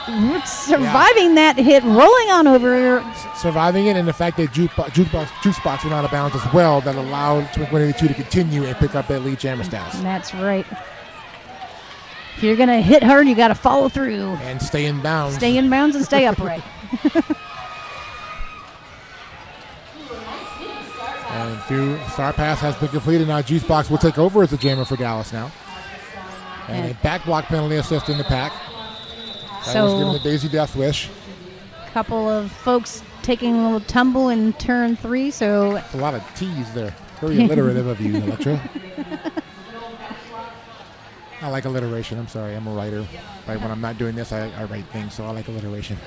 surviving that hit, rolling on over. Surviving it, and the fact that Jukebox went out of bounds as well, that allowed Twink 182 to continue and pick up that lead jammer status. That's right. If you're going to hit hard, you got to follow through. And stay in bounds. Stay in bounds and stay upright. And through Star Pass has been completed. Now Juicebox will take over as the jammer for Dallas now. And a back block penalty assist in the pack. That was given to Daisy Deathwish. A couple of folks taking a little tumble in turn 3, so... That's a lot of T's there. Very alliterative of you, Electra. I like alliteration. I'm sorry. I'm a writer. Right, when I'm not doing this, I write things, so I like alliteration.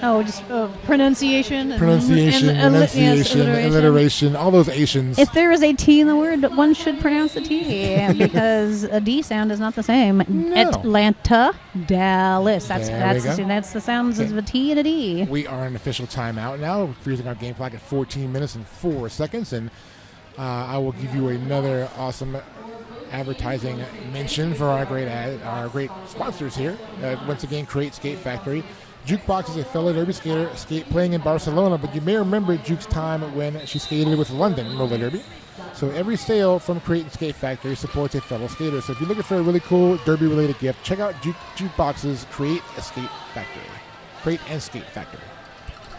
Oh, just pronunciation. Pronunciation, enunciation, alliteration, all those Asians. If there is a T in the word, one should pronounce the T because a D sound is not the same. No. Atlanta, Dallas. That's the sounds Okay. of a T and a D. We are in official timeout now. We're freezing our game clock at 14 minutes and 4 seconds. And I will give you another awesome advertising mention for our great sponsors here. Once again, Create Skate Factory. Jukebox is a fellow derby skater playing in Barcelona, but you may remember Juke's time when she skated with London roller derby. So every sale from Create and Skate Factory supports a fellow skater. So if you're looking for a really cool derby-related gift, check out Jukebox's Create and Skate Factory.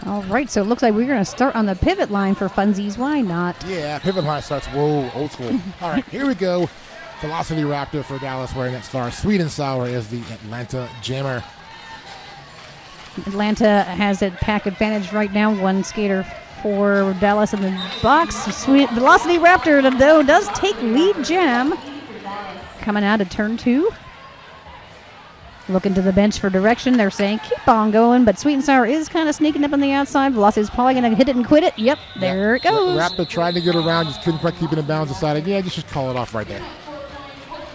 All right, so it looks like we're going to start on the pivot line for funsies. Why not? Yeah, pivot line starts, whoa, old school. All right, here we go. Velocity Raptor for Dallas wearing that star. Sweet and Sour is the Atlanta Jammer. Atlanta has a pack advantage right now. One skater for Dallas in the box. Sweet Velocity Raptor, though, does take lead jam. Coming out of turn 2. Looking to the bench for direction. They're saying keep on going, but Sweet and Sour is kind of sneaking up on the outside. Velocity is probably going to hit it and quit it. Yep, there it goes. Raptor tried to get around, just couldn't quite keep it in bounds. Decided, yeah, just call it off right there.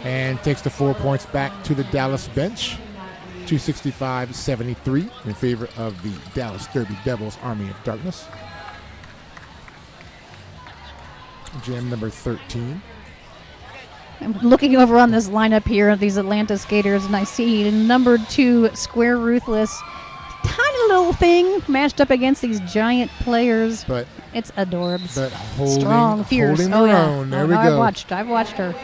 And takes the 4 points back to the Dallas bench. 265-73 in favor of the Dallas Derby Devils Army of Darkness. Jam number 13. I'm looking over on this lineup here of these Atlanta skaters, and I see number 2, Square Ruthless. Tiny little thing matched up against these giant players. But it's adorbs. But strong, fierce. Holding their own. There we go. I've watched her.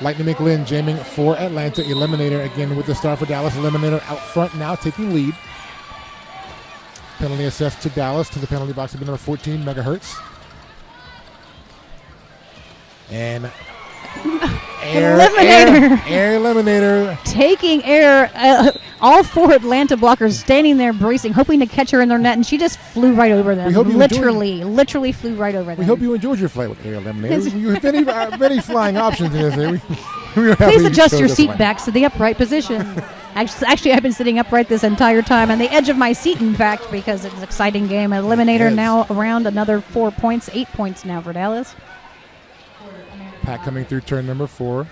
Lightning McLean jamming for Atlanta. Eliminator again with the star for Dallas. Eliminator out front now, taking lead. Penalty assessed to Dallas. To the penalty box will be number 14, Megahertz. And air eliminator. Taking air. All 4 Atlanta blockers standing there bracing, hoping to catch her in their net, and she just flew right over them. Literally flew right over them. We hope you enjoyed your flight with air eliminator. You have many flying options in this. Please adjust your seat back to the upright position. Actually, I've been sitting upright this entire time, on the edge of my seat, in fact, because it's an exciting game. Eliminator now around another 4 points, 8 points now for Dallas. Pack coming through turn number 4.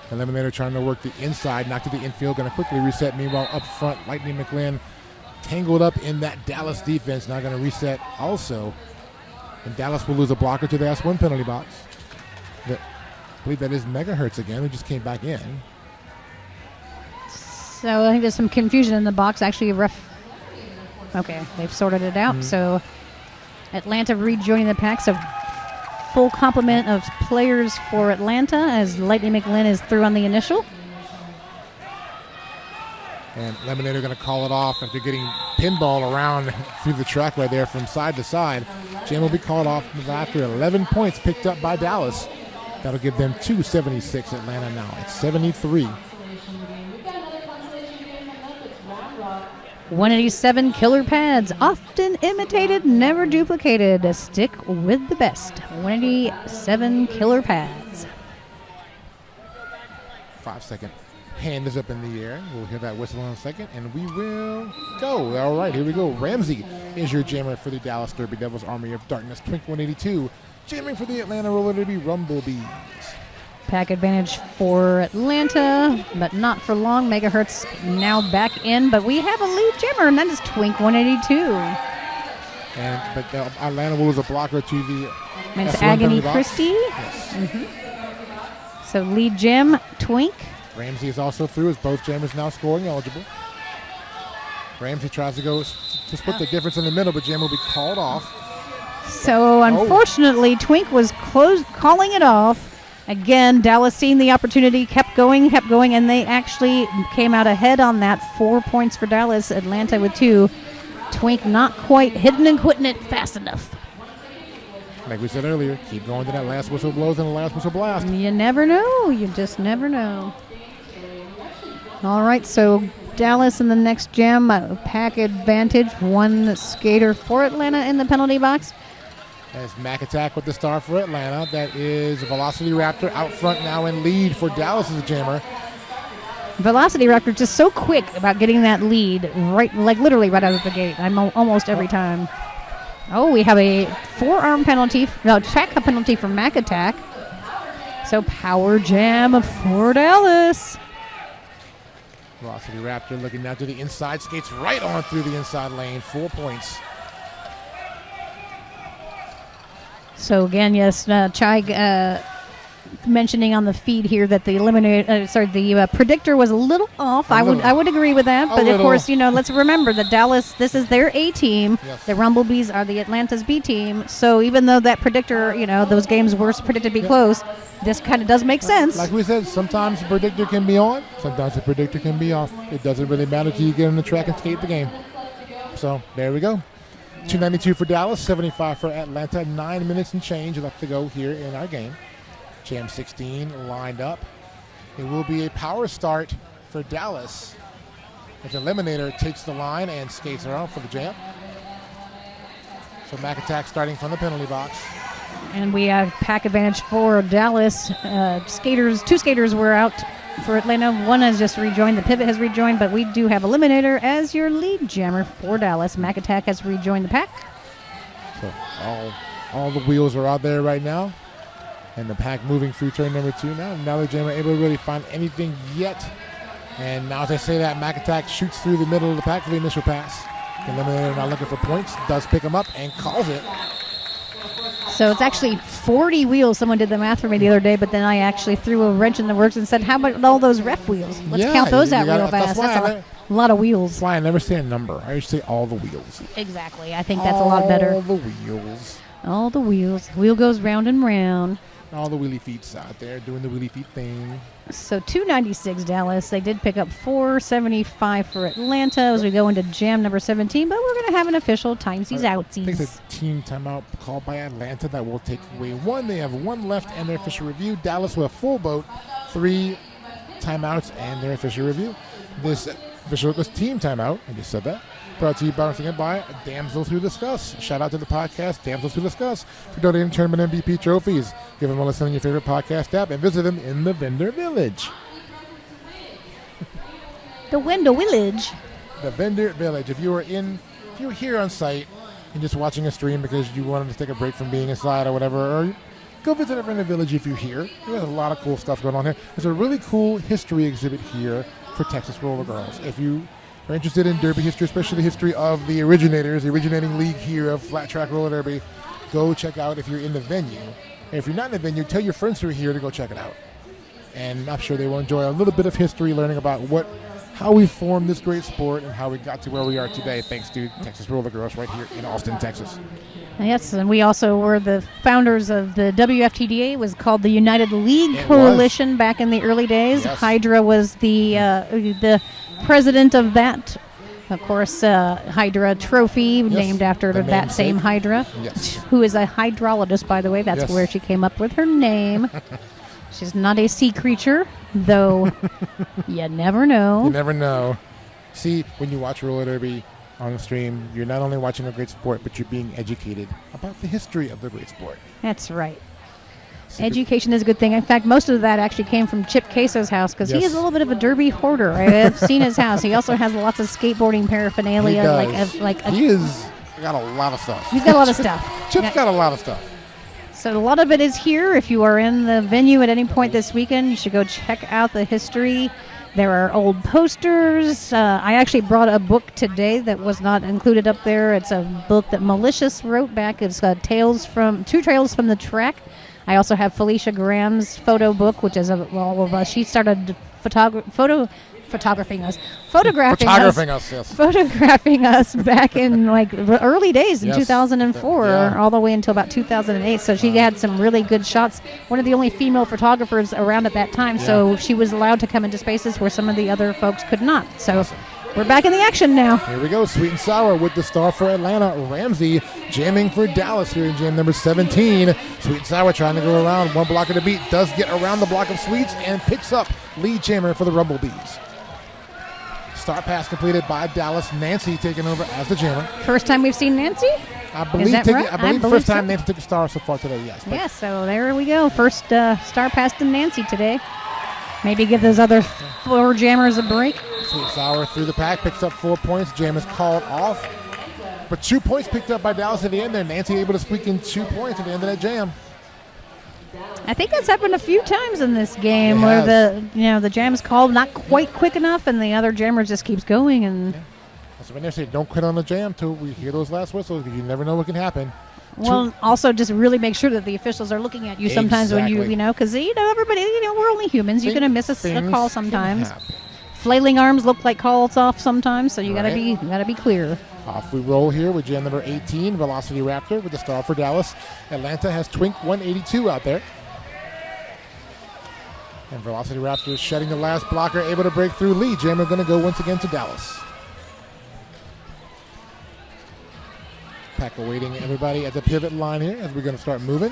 Eliminator trying to work the inside, knocked to the infield, going to quickly reset. Meanwhile, up front, Lightning McLean tangled up in that Dallas defense, now going to reset also. And Dallas will lose a blocker to the S1 penalty box. I believe that is Megahertz again, who just came back in. So I think there's some confusion in the box. Actually, okay, they've sorted it out. So Atlanta rejoining the pack. So full complement of players for Atlanta as Lightning McLean is through on the initial. And Eliminator going to call it off after getting pinball around through the track right there from side to side. Jam will be called off after 11 points picked up by Dallas. That'll give them 276. Atlanta now at 73. 187 killer pads, often imitated, never duplicated. Stick with the best. 187 killer pads. 5 second hand is up in the air. We'll hear that whistle in a second, and we will go. All right, here we go. Ramsey is your jammer for the Dallas Derby Devils Army of Darkness. Twink 182, jamming for the Atlanta Roller Derby Rumblebees. Pack advantage for Atlanta, but not for long. Megahertz now back in, but we have a lead jammer, and that is Twink 182. But Atlanta will lose a blocker to the It's Agony Christie. Yes. So lead jam, Twink. Ramsey is also through as both jammers now scoring eligible. Ramsey tries to go to split the difference in the middle, but jam will be called off. So unfortunately, Twink was calling it off. Again, Dallas seeing the opportunity, kept going, and they actually came out ahead on that. 4 points for Dallas, Atlanta with 2. Twink not quite hitting and quitting it fast enough. Like we said earlier, keep going to that last whistle blows and the last whistle blast. You never know. You just never know. All right, so Dallas in the next jam, pack advantage. 1 skater for Atlanta in the penalty box. As Mac attack with the star for Atlanta. That is Velocity Raptor out front now in lead for Dallas as a jammer. Velocity Raptor just so quick about getting that lead, literally right out of the gate. Almost every time. Oh, we have a forearm penalty, track penalty for Mac attack. So power jam for Dallas. Velocity Raptor looking now to the inside, skates right on through the inside lane. 4 points. So again, yes, Chai mentioning on the feed here that the predictor was a little off. I would agree with that, but of course, let's remember that Dallas, this is their A team. Yes. The Rumblebees are the Atlanta's B team. So even though that predictor, those games were predicted to be close, this kind of does make sense. Like we said, sometimes the predictor can be on, sometimes the predictor can be off. It doesn't really matter till you get on the track and skate the game. So there we go. 292 for Dallas, 75 for Atlanta. 9 minutes and change left to go here in our game. Jam 16 lined up. It will be a power start for Dallas. As Eliminator takes the line and skates around for the jam. So Mac Attack starting from the penalty box. And we have pack advantage for Dallas. Two skaters were out for Atlanta. One has just rejoined. The pivot has rejoined, but we do have Eliminator as your lead jammer for Dallas. Mac Attack has rejoined the pack. So all the wheels are out there right now. And the pack moving through turn number 2 now. Now the jammer able to really find anything yet. And now as I say that, Mac Attack shoots through the middle of the pack for the initial pass. The Eliminator not looking for points. Does pick him up and calls it. So it's actually 40 wheels. Someone did the math for me the other day, but then I actually threw a wrench in the works and said, how about all those ref wheels? Let's count those out real fast. That's a lot of wheels. That's why I never say a number. I usually say all the wheels. Exactly. I think that's a lot better. All the wheels. All the wheels. Wheel goes round and round. All the wheelie feets out there doing the wheelie feet thing. So 296 Dallas. They did pick up 475 for Atlanta as we go into jam number 17, but we're going to have an official timesies outsies. I think it's a team timeout called by Atlanta that will take away 1. They have 1 left and their official review. Dallas with a full boat, 3 timeouts and their official review. This team timeout, I just said that, brought to you once again by Damsels Who Discuss. Shout out to the podcast Damsels Who Discuss for donating tournament MVP trophies. Give them a listen on your favorite podcast app and visit them in the vendor village. The window village. The vendor village. If you're here on site and just watching a stream because you wanted to take a break from being inside or whatever, or go visit a vendor village if you're here. There's a lot of cool stuff going on here. There's a really cool history exhibit here for Texas Roller Girls. If you are interested in derby history, especially the history of the originators, the originating league here of flat track roller derby, go check out if you're in the venue. And if you're not in the venue, tell your friends who are here to go check it out. And I'm sure they will enjoy a little bit of history, learning about how we formed this great sport and how we got to where we are today, thanks to Texas Roller Girls right here in Austin, Texas. Yes, and we also were the founders of the WFTDA. It was called the United League Coalition back in the early days. Yes. Hydra was the president of that. Of course, Hydra Trophy, named after that same Hydra, who is a hydrologist, by the way. That's where she came up with her name. She's not a sea creature, though you never know. You never know. See, when you watch roller derby on the stream, you're not only watching a great sport, but you're being educated about the history of the great sport. That's right. Education is a good thing. In fact, most of that actually came from Chip Queso's house because he is a little bit of a derby hoarder. I've seen his house. He also has lots of skateboarding paraphernalia. He has got a lot of stuff. He's got a lot of stuff. Chip's got a lot of stuff. So a lot of it is here. If you are in the venue at any point this weekend, you should go check out the history. There are old posters. I actually brought a book today that was not included up there. It's a book that Malicious wrote back. It's Two Trails from the Track. I also have Felicia Graham's photo book, which is she started photographing us back in like the early days in 2004 all the way until about 2008. So she had some really good shots. One of the only female photographers around at that time. So she was allowed to come into spaces where some of the other folks could not. So we're back in the action now. Here we go. Sweet and Sour with the star for Atlanta. Ramsey jamming for Dallas here in jam number 17. Sweet and Sour trying to go around one block of the beat. Does get around the block of Sweets and picks up lead jammer for the Rumblebees. Start pass completed by Dallas. Nancy taking over as the jammer. First time we've seen Nancy? I believe first time Nancy took a star so far today, yes. Yes, so there we go. First star pass to Nancy today. Maybe give those other 4 jammers a break. Sweet Sour through the pack, picks up 4 points. Jam is called off. But 2 points picked up by Dallas at the end there. Nancy able to squeak in 2 points at the end of that jam. I think that's happened a few times in this game where the jam's called not quite quick enough and the other jammer just keeps going. And so when they say don't quit on the jam till we hear those last whistles, because you never know what can happen. Well, also just really make sure that the officials are looking at you sometimes when you because everybody, we're only humans. You're gonna miss a call sometimes. Flailing arms look like calls off sometimes, so you gotta be clear. Off we roll here with jam number 18, Velocity Raptor with the star for Dallas. Atlanta has Twink 182 out there. And Velocity Raptor is shedding the last blocker, able to break through lead. Jammer going to go once again to Dallas. Pack awaiting everybody at the pivot line here as we're going to start moving.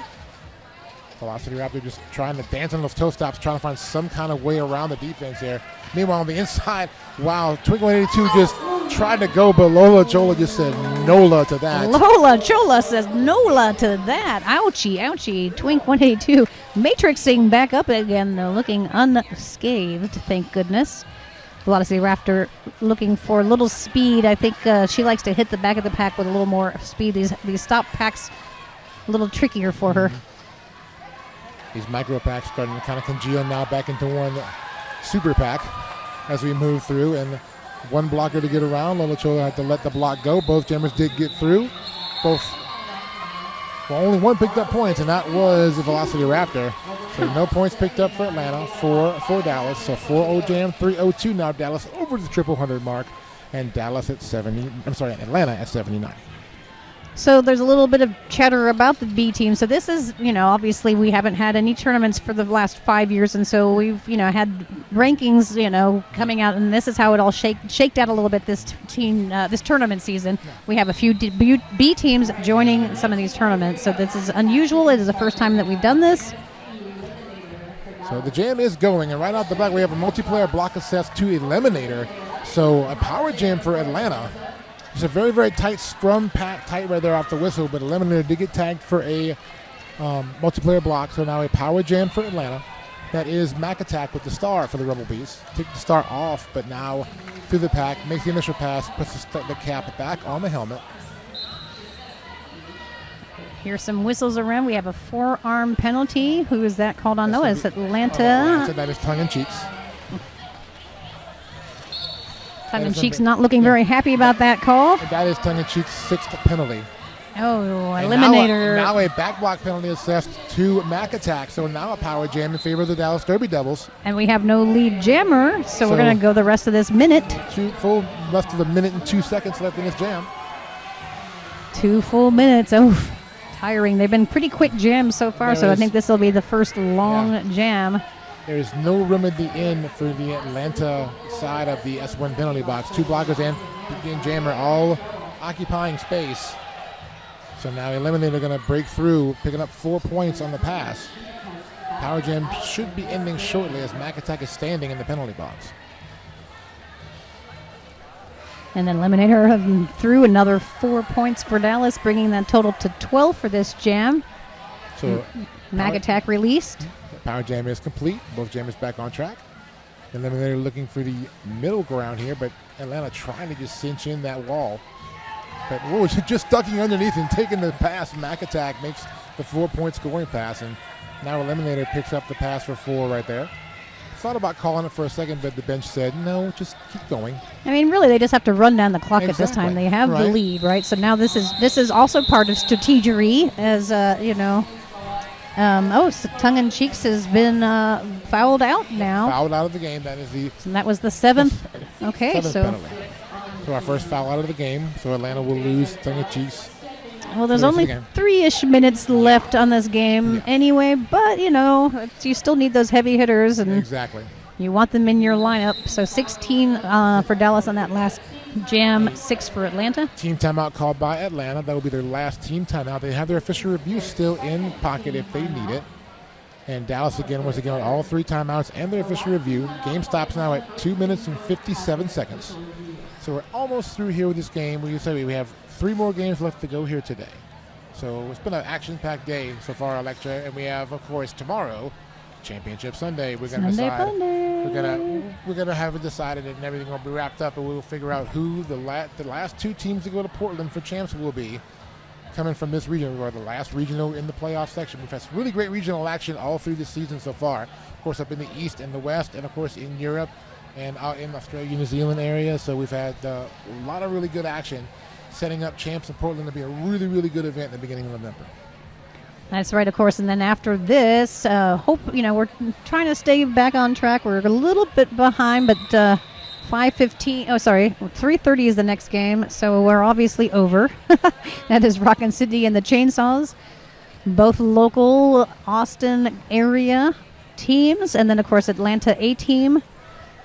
Velocity Raptor just trying to dance on those toe stops, trying to find some kind of way around the defense there. Meanwhile, on the inside, wow, Twink 182 just tried to go, but Lola Chola just said NOLA to that. Lola Chola says NOLA to that. Ouchie, ouchie. Twink 182 matrixing back up again, though, looking unscathed, thank goodness. Velocity Raptor looking for a little speed. I think she likes to hit the back of the pack with a little more speed. These stop packs a little trickier for her. These micro packs starting to kind of congeal now back into one super pack as we move through, and one blocker to get around. Lola Chola had to let the block go. Both jammers did get through. Only one picked up points, and that was the Velocity Raptor. So no points picked up for Atlanta, for Dallas. So 4-0 jam, 3-0-2 now. Dallas over the triple 100 mark, and Dallas at 70. I'm sorry, Atlanta at 79. So there's a little bit of chatter about the B team. So this is, obviously we haven't had any tournaments for the last 5 years, and so we've, had rankings, coming out, and this is how it all shaked out a little bit this tournament season. We have a few B teams joining some of these tournaments, so this is unusual. It is the first time that we've done this. So the jam is going, and right out the back we have a multiplayer block assess to Eliminator. So a power jam for Atlanta. It's a very, very tight scrum pack, tight right there off the whistle, but Eliminator did get tagged for a multiplayer block, so now a power jam for Atlanta. That is Mac Attack with the star for the Rebel Bees. Take the star off, but now through the pack, makes the initial pass, puts the cap back on the helmet. Here's some whistles around. We have a forearm penalty. Who is that called on? It's Atlanta. Atlanta. That is tongue in cheeks. Tongue-in-cheek's not looking very happy about that call. That is tongue-in-cheek's sixth penalty. Oh, Eliminator. Now a back block penalty assessed to Mac Attack. So now a power jam in favor of the Dallas Derby Devils. And we have no lead jammer, so we're going to go the rest of this minute. Rest of the minute and 2 seconds left in this jam. 2 full minutes. Oh, tiring. They've been pretty quick jams so far, I think this will be the first long jam. There is no room at the end for the Atlanta side of the S1 penalty box. 2 blockers and jammer all occupying space. So now Eliminator going to break through, picking up 4 points on the pass. Power jam should be ending shortly as Mac Attack is standing in the penalty box. And then Eliminator threw another 4 points for Dallas, bringing that total to 12 for this jam. So Mac Attack released. Power jam is complete. Both jammers back on track. Eliminator looking for the middle ground here, but Atlanta trying to just cinch in that wall. But just ducking underneath and taking the pass. Mac Attack makes the 4-point scoring pass, and now Eliminator picks up the pass for 4 right there. Thought about calling it for a second, but the bench said, no, just keep going. I mean, really, they just have to run down the clock at this time. They have the lead, right? So now this is also part of strategery, as, tongue-in-cheeks has been fouled out now. Fouled out of the game. And that was the 7th. Okay, seventh penalty. So our first foul out of the game. So Atlanta will lose tongue-in-cheeks. Well, there's only 3-ish minutes left on this game anyway, but, you still need those heavy hitters. And exactly. You want them in your lineup. So 16 for Dallas on that last jam, 6 for Atlanta. Team timeout called by Atlanta. That will be their last team timeout. They have their official review still in pocket if they need it. And Dallas once again on all 3 timeouts and their official review. Game stops now at 2 minutes and 57 seconds. So we're almost through here with this game. We have 3 more games left to go here today. So it's been an action-packed day so far, Electra, and we have, of course, tomorrow, Championship Sunday. We're going to decide. We're gonna have it decided, and everything will be wrapped up, and we will figure out who the last 2 teams to go to Portland for champs will be. Coming from this region, we are the last regional in the playoff section. We've had some really great regional action all through this season so far. Of course, up in the East and the West, and of course in Europe and out in Australia, New Zealand area. So we've had a lot of really good action, setting up champs in Portland to be a really, really good event in the beginning of November. That's right, of course. And then after this, we're trying to stay back on track. We're a little bit behind, but 3:30 is the next game, so we're obviously over. That is Rockin' City and the Chainsaws, both local Austin area teams, and then, of course, Atlanta A team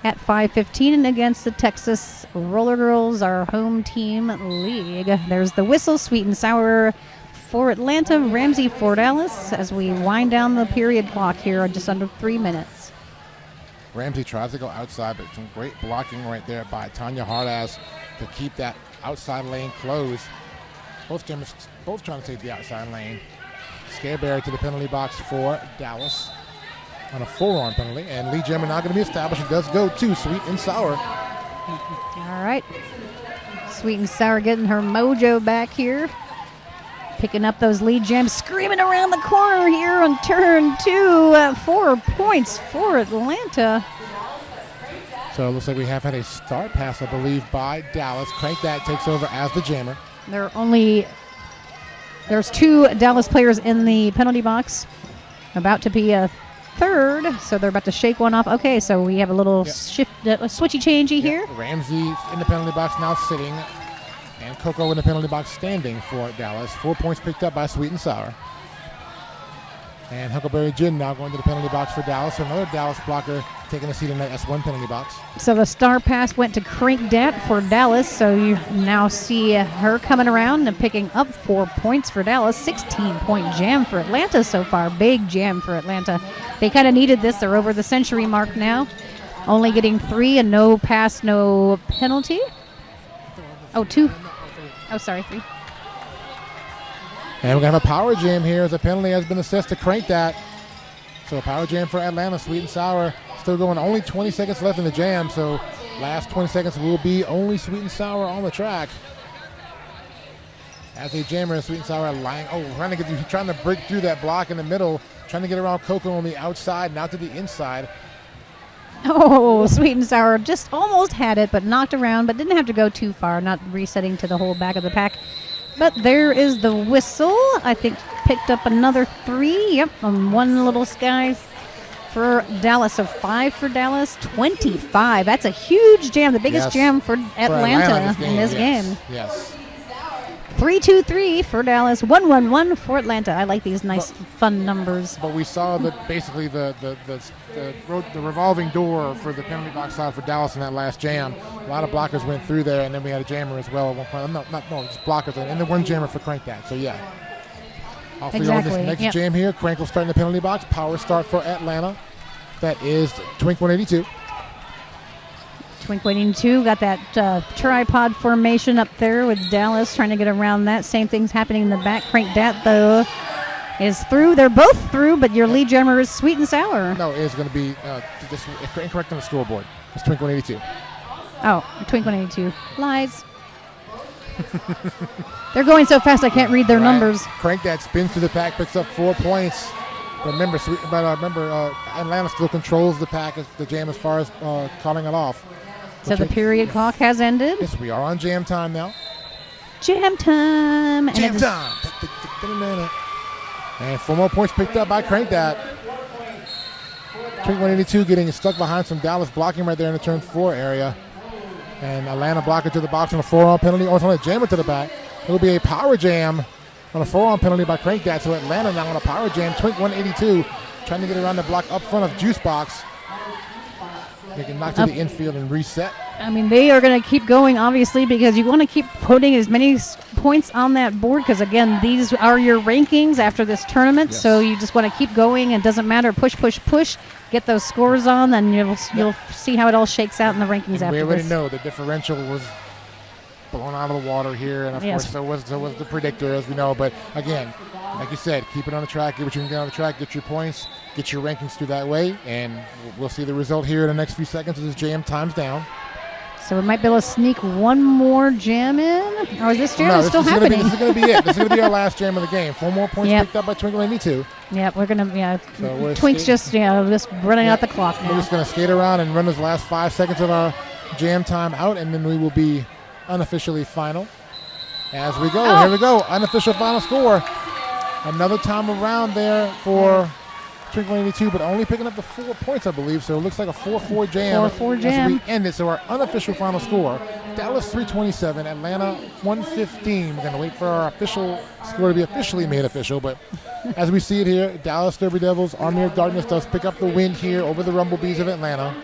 at 5:15 and against the Texas Roller Girls, our home team league. There's the whistle, sweet and sour for Atlanta, Ramsey for Dallas as we wind down the period clock here just under 3 minutes. Ramsey tries to go outside, but some great blocking right there by Tanya Hardas to keep that outside lane closed. Both Jammers both trying to take the outside lane. Scareberry to the penalty box for Dallas on a forearm penalty, and Lee Jammer not going to be established. It does go to Sweet and Sour. All right. Sweet and Sour getting her mojo back here. Picking up those lead jams, screaming around the corner here on turn 2. 4 points for Atlanta. So it looks like we have had a start pass, I believe, by Dallas. Crank That takes over as the jammer. There's 2 Dallas players in the penalty box. About to be a third, so they're about to shake one off. Okay, so we have a little shift, switchy changey here. Ramsey in the penalty box now sitting, and Coco in the penalty box standing for Dallas. 4 points picked up by Sweet and Sour. And Huckleberry Gin now going to the penalty box for Dallas. So another Dallas blocker taking a seat in that S1 penalty box. So the star pass went to Crank Dat for Dallas. So you now see her coming around and picking up 4 points for Dallas. 16-point jam for Atlanta so far. Big jam for Atlanta. They kind of needed this. They're over the century mark now. Only getting 3 and no pass, no penalty. Oh, 2. Oh, sorry, 3. And we're going to have a power jam here as a penalty has been assessed to Crank That. So a power jam for Atlanta. Sweet and Sour still going. Only 20 seconds left in the jam. So last 20 seconds will be only Sweet and Sour on the track. As a jammer, Sweet and Sour lying. Oh, trying to break through that block in the middle. Trying to get around Coco on the outside, now to the inside. Oh, Sweet and Sour just almost had it, but knocked around, but didn't have to go too far, not resetting to the whole back of the pack. But there is the whistle. I think picked up another 3. Yep, on one little sky for Dallas. So 5 for Dallas, 25. That's a huge jam, the biggest jam for Atlanta in this game. Yes. 3-2-3 for Dallas, 1-1-1 for Atlanta. I like these nice, fun numbers. But we saw basically the revolving door for the penalty box side for Dallas in that last jam. A lot of blockers went through there, and then we had a jammer as well at one point. No, just blockers, and then one jammer for Crank That. So yeah. Off we go on this next jam here. Crank will start in the penalty box. Power start for Atlanta. That is Twink 182. Twink 182 got that tripod formation up there with Dallas trying to get around that. Same thing's happening in the back. Crank Dat, though, is through. They're both through, but your lead jammer is Sweet and Sour. No, it's going to be just incorrect on the scoreboard. It's Twink 182. Oh, Twink 182. Lies. They're going so fast I can't read their numbers. Crank Dat spins to the pack, picks up 4 points. Remember, Atlanta still controls the pack, the jam as far as calling it off. So the period clock has ended. Yes, we are on jam time now. Jam time. Jam time. And 4 more points picked up by Crank Dat. Twink 182 getting stuck behind some Dallas blocking right there in the turn 4 area. And Atlanta blocker to the box on a 4-on penalty. Oh, it's on a jammer to the back. It'll be a power jam on a 4-on penalty by Crank Dat. So Atlanta now on a power jam. Twink 182 trying to get around the block up front of Juice Box. They can knock to the infield and reset. I mean, they are going to keep going, obviously, because you want to keep putting as many points on that board because, again, these are your rankings after this tournament. Yes. So you just want to keep going. It doesn't matter. Push, push, push. Get those scores on, then you'll see how it all shakes out in the rankings after this. We already know the differential was blown out of the water here, and, of course, so was the predictor, as we know. But, again, like you said, keep it on the track, get what you can get on the track, get your points, get your rankings through that way, and we'll see the result here in the next few seconds as this jam times down. So we might be able to sneak one more jam in? Or is this jam still happening? This is going to be it. This is going to be our last jam of the game. 4 more points picked up by Twink 182. Yep, we're going to, so Twink's just running out the clock now. We're just going to skate around and run those last 5 seconds of our jam time out, and then we will be unofficially final. As we go, here we go. Unofficial final score. Another time around there for Twink 182, but only picking up the 4 points, I believe. So it looks like a 4-4 jam. 4-4 jam. As we end it. So our unofficial final score, Dallas 327, Atlanta 115. We're going to wait for our official score to be officially made official. But as we see it here, Dallas Derby Devils, Army of Darkness does pick up the win here over the Rumblebees of Atlanta.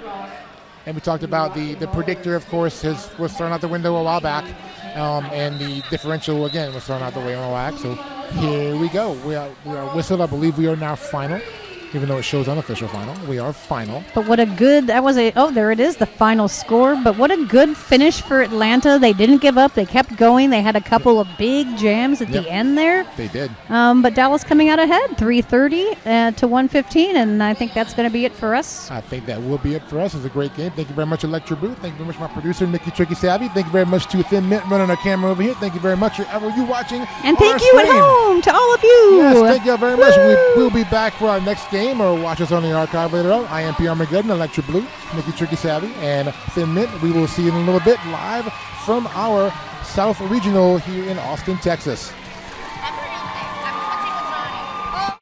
And we talked about the predictor, of course, was thrown out the window a while back. And the differential, again, was thrown out the way a while back. So here we go. We are whistled. I believe we are now final. Even though it shows unofficial final, we are final. But what a good, there it is, the final score. But what a good finish for Atlanta. They didn't give up. They kept going. They had a couple of big jams at the end there. They did. But Dallas coming out ahead, 330 to 115, and I think that's going to be it for us. I think that will be it for us. It's a great game. Thank you very much, Electra Booth. Thank you very much, my producer, Nikki Tricky Savvy. Thank you very much to Thin Mint running our camera over here. Thank you very much for you watching. And thank you at home to all of you. Yes, thank you very much. We'll be back for our next game, or watch us on the archive later on. I am P. Armageddon, Electra Blue, Nikki Tricky Savvy, and Thin Mint. We will see you in a little bit live from our South Regional here in Austin, Texas.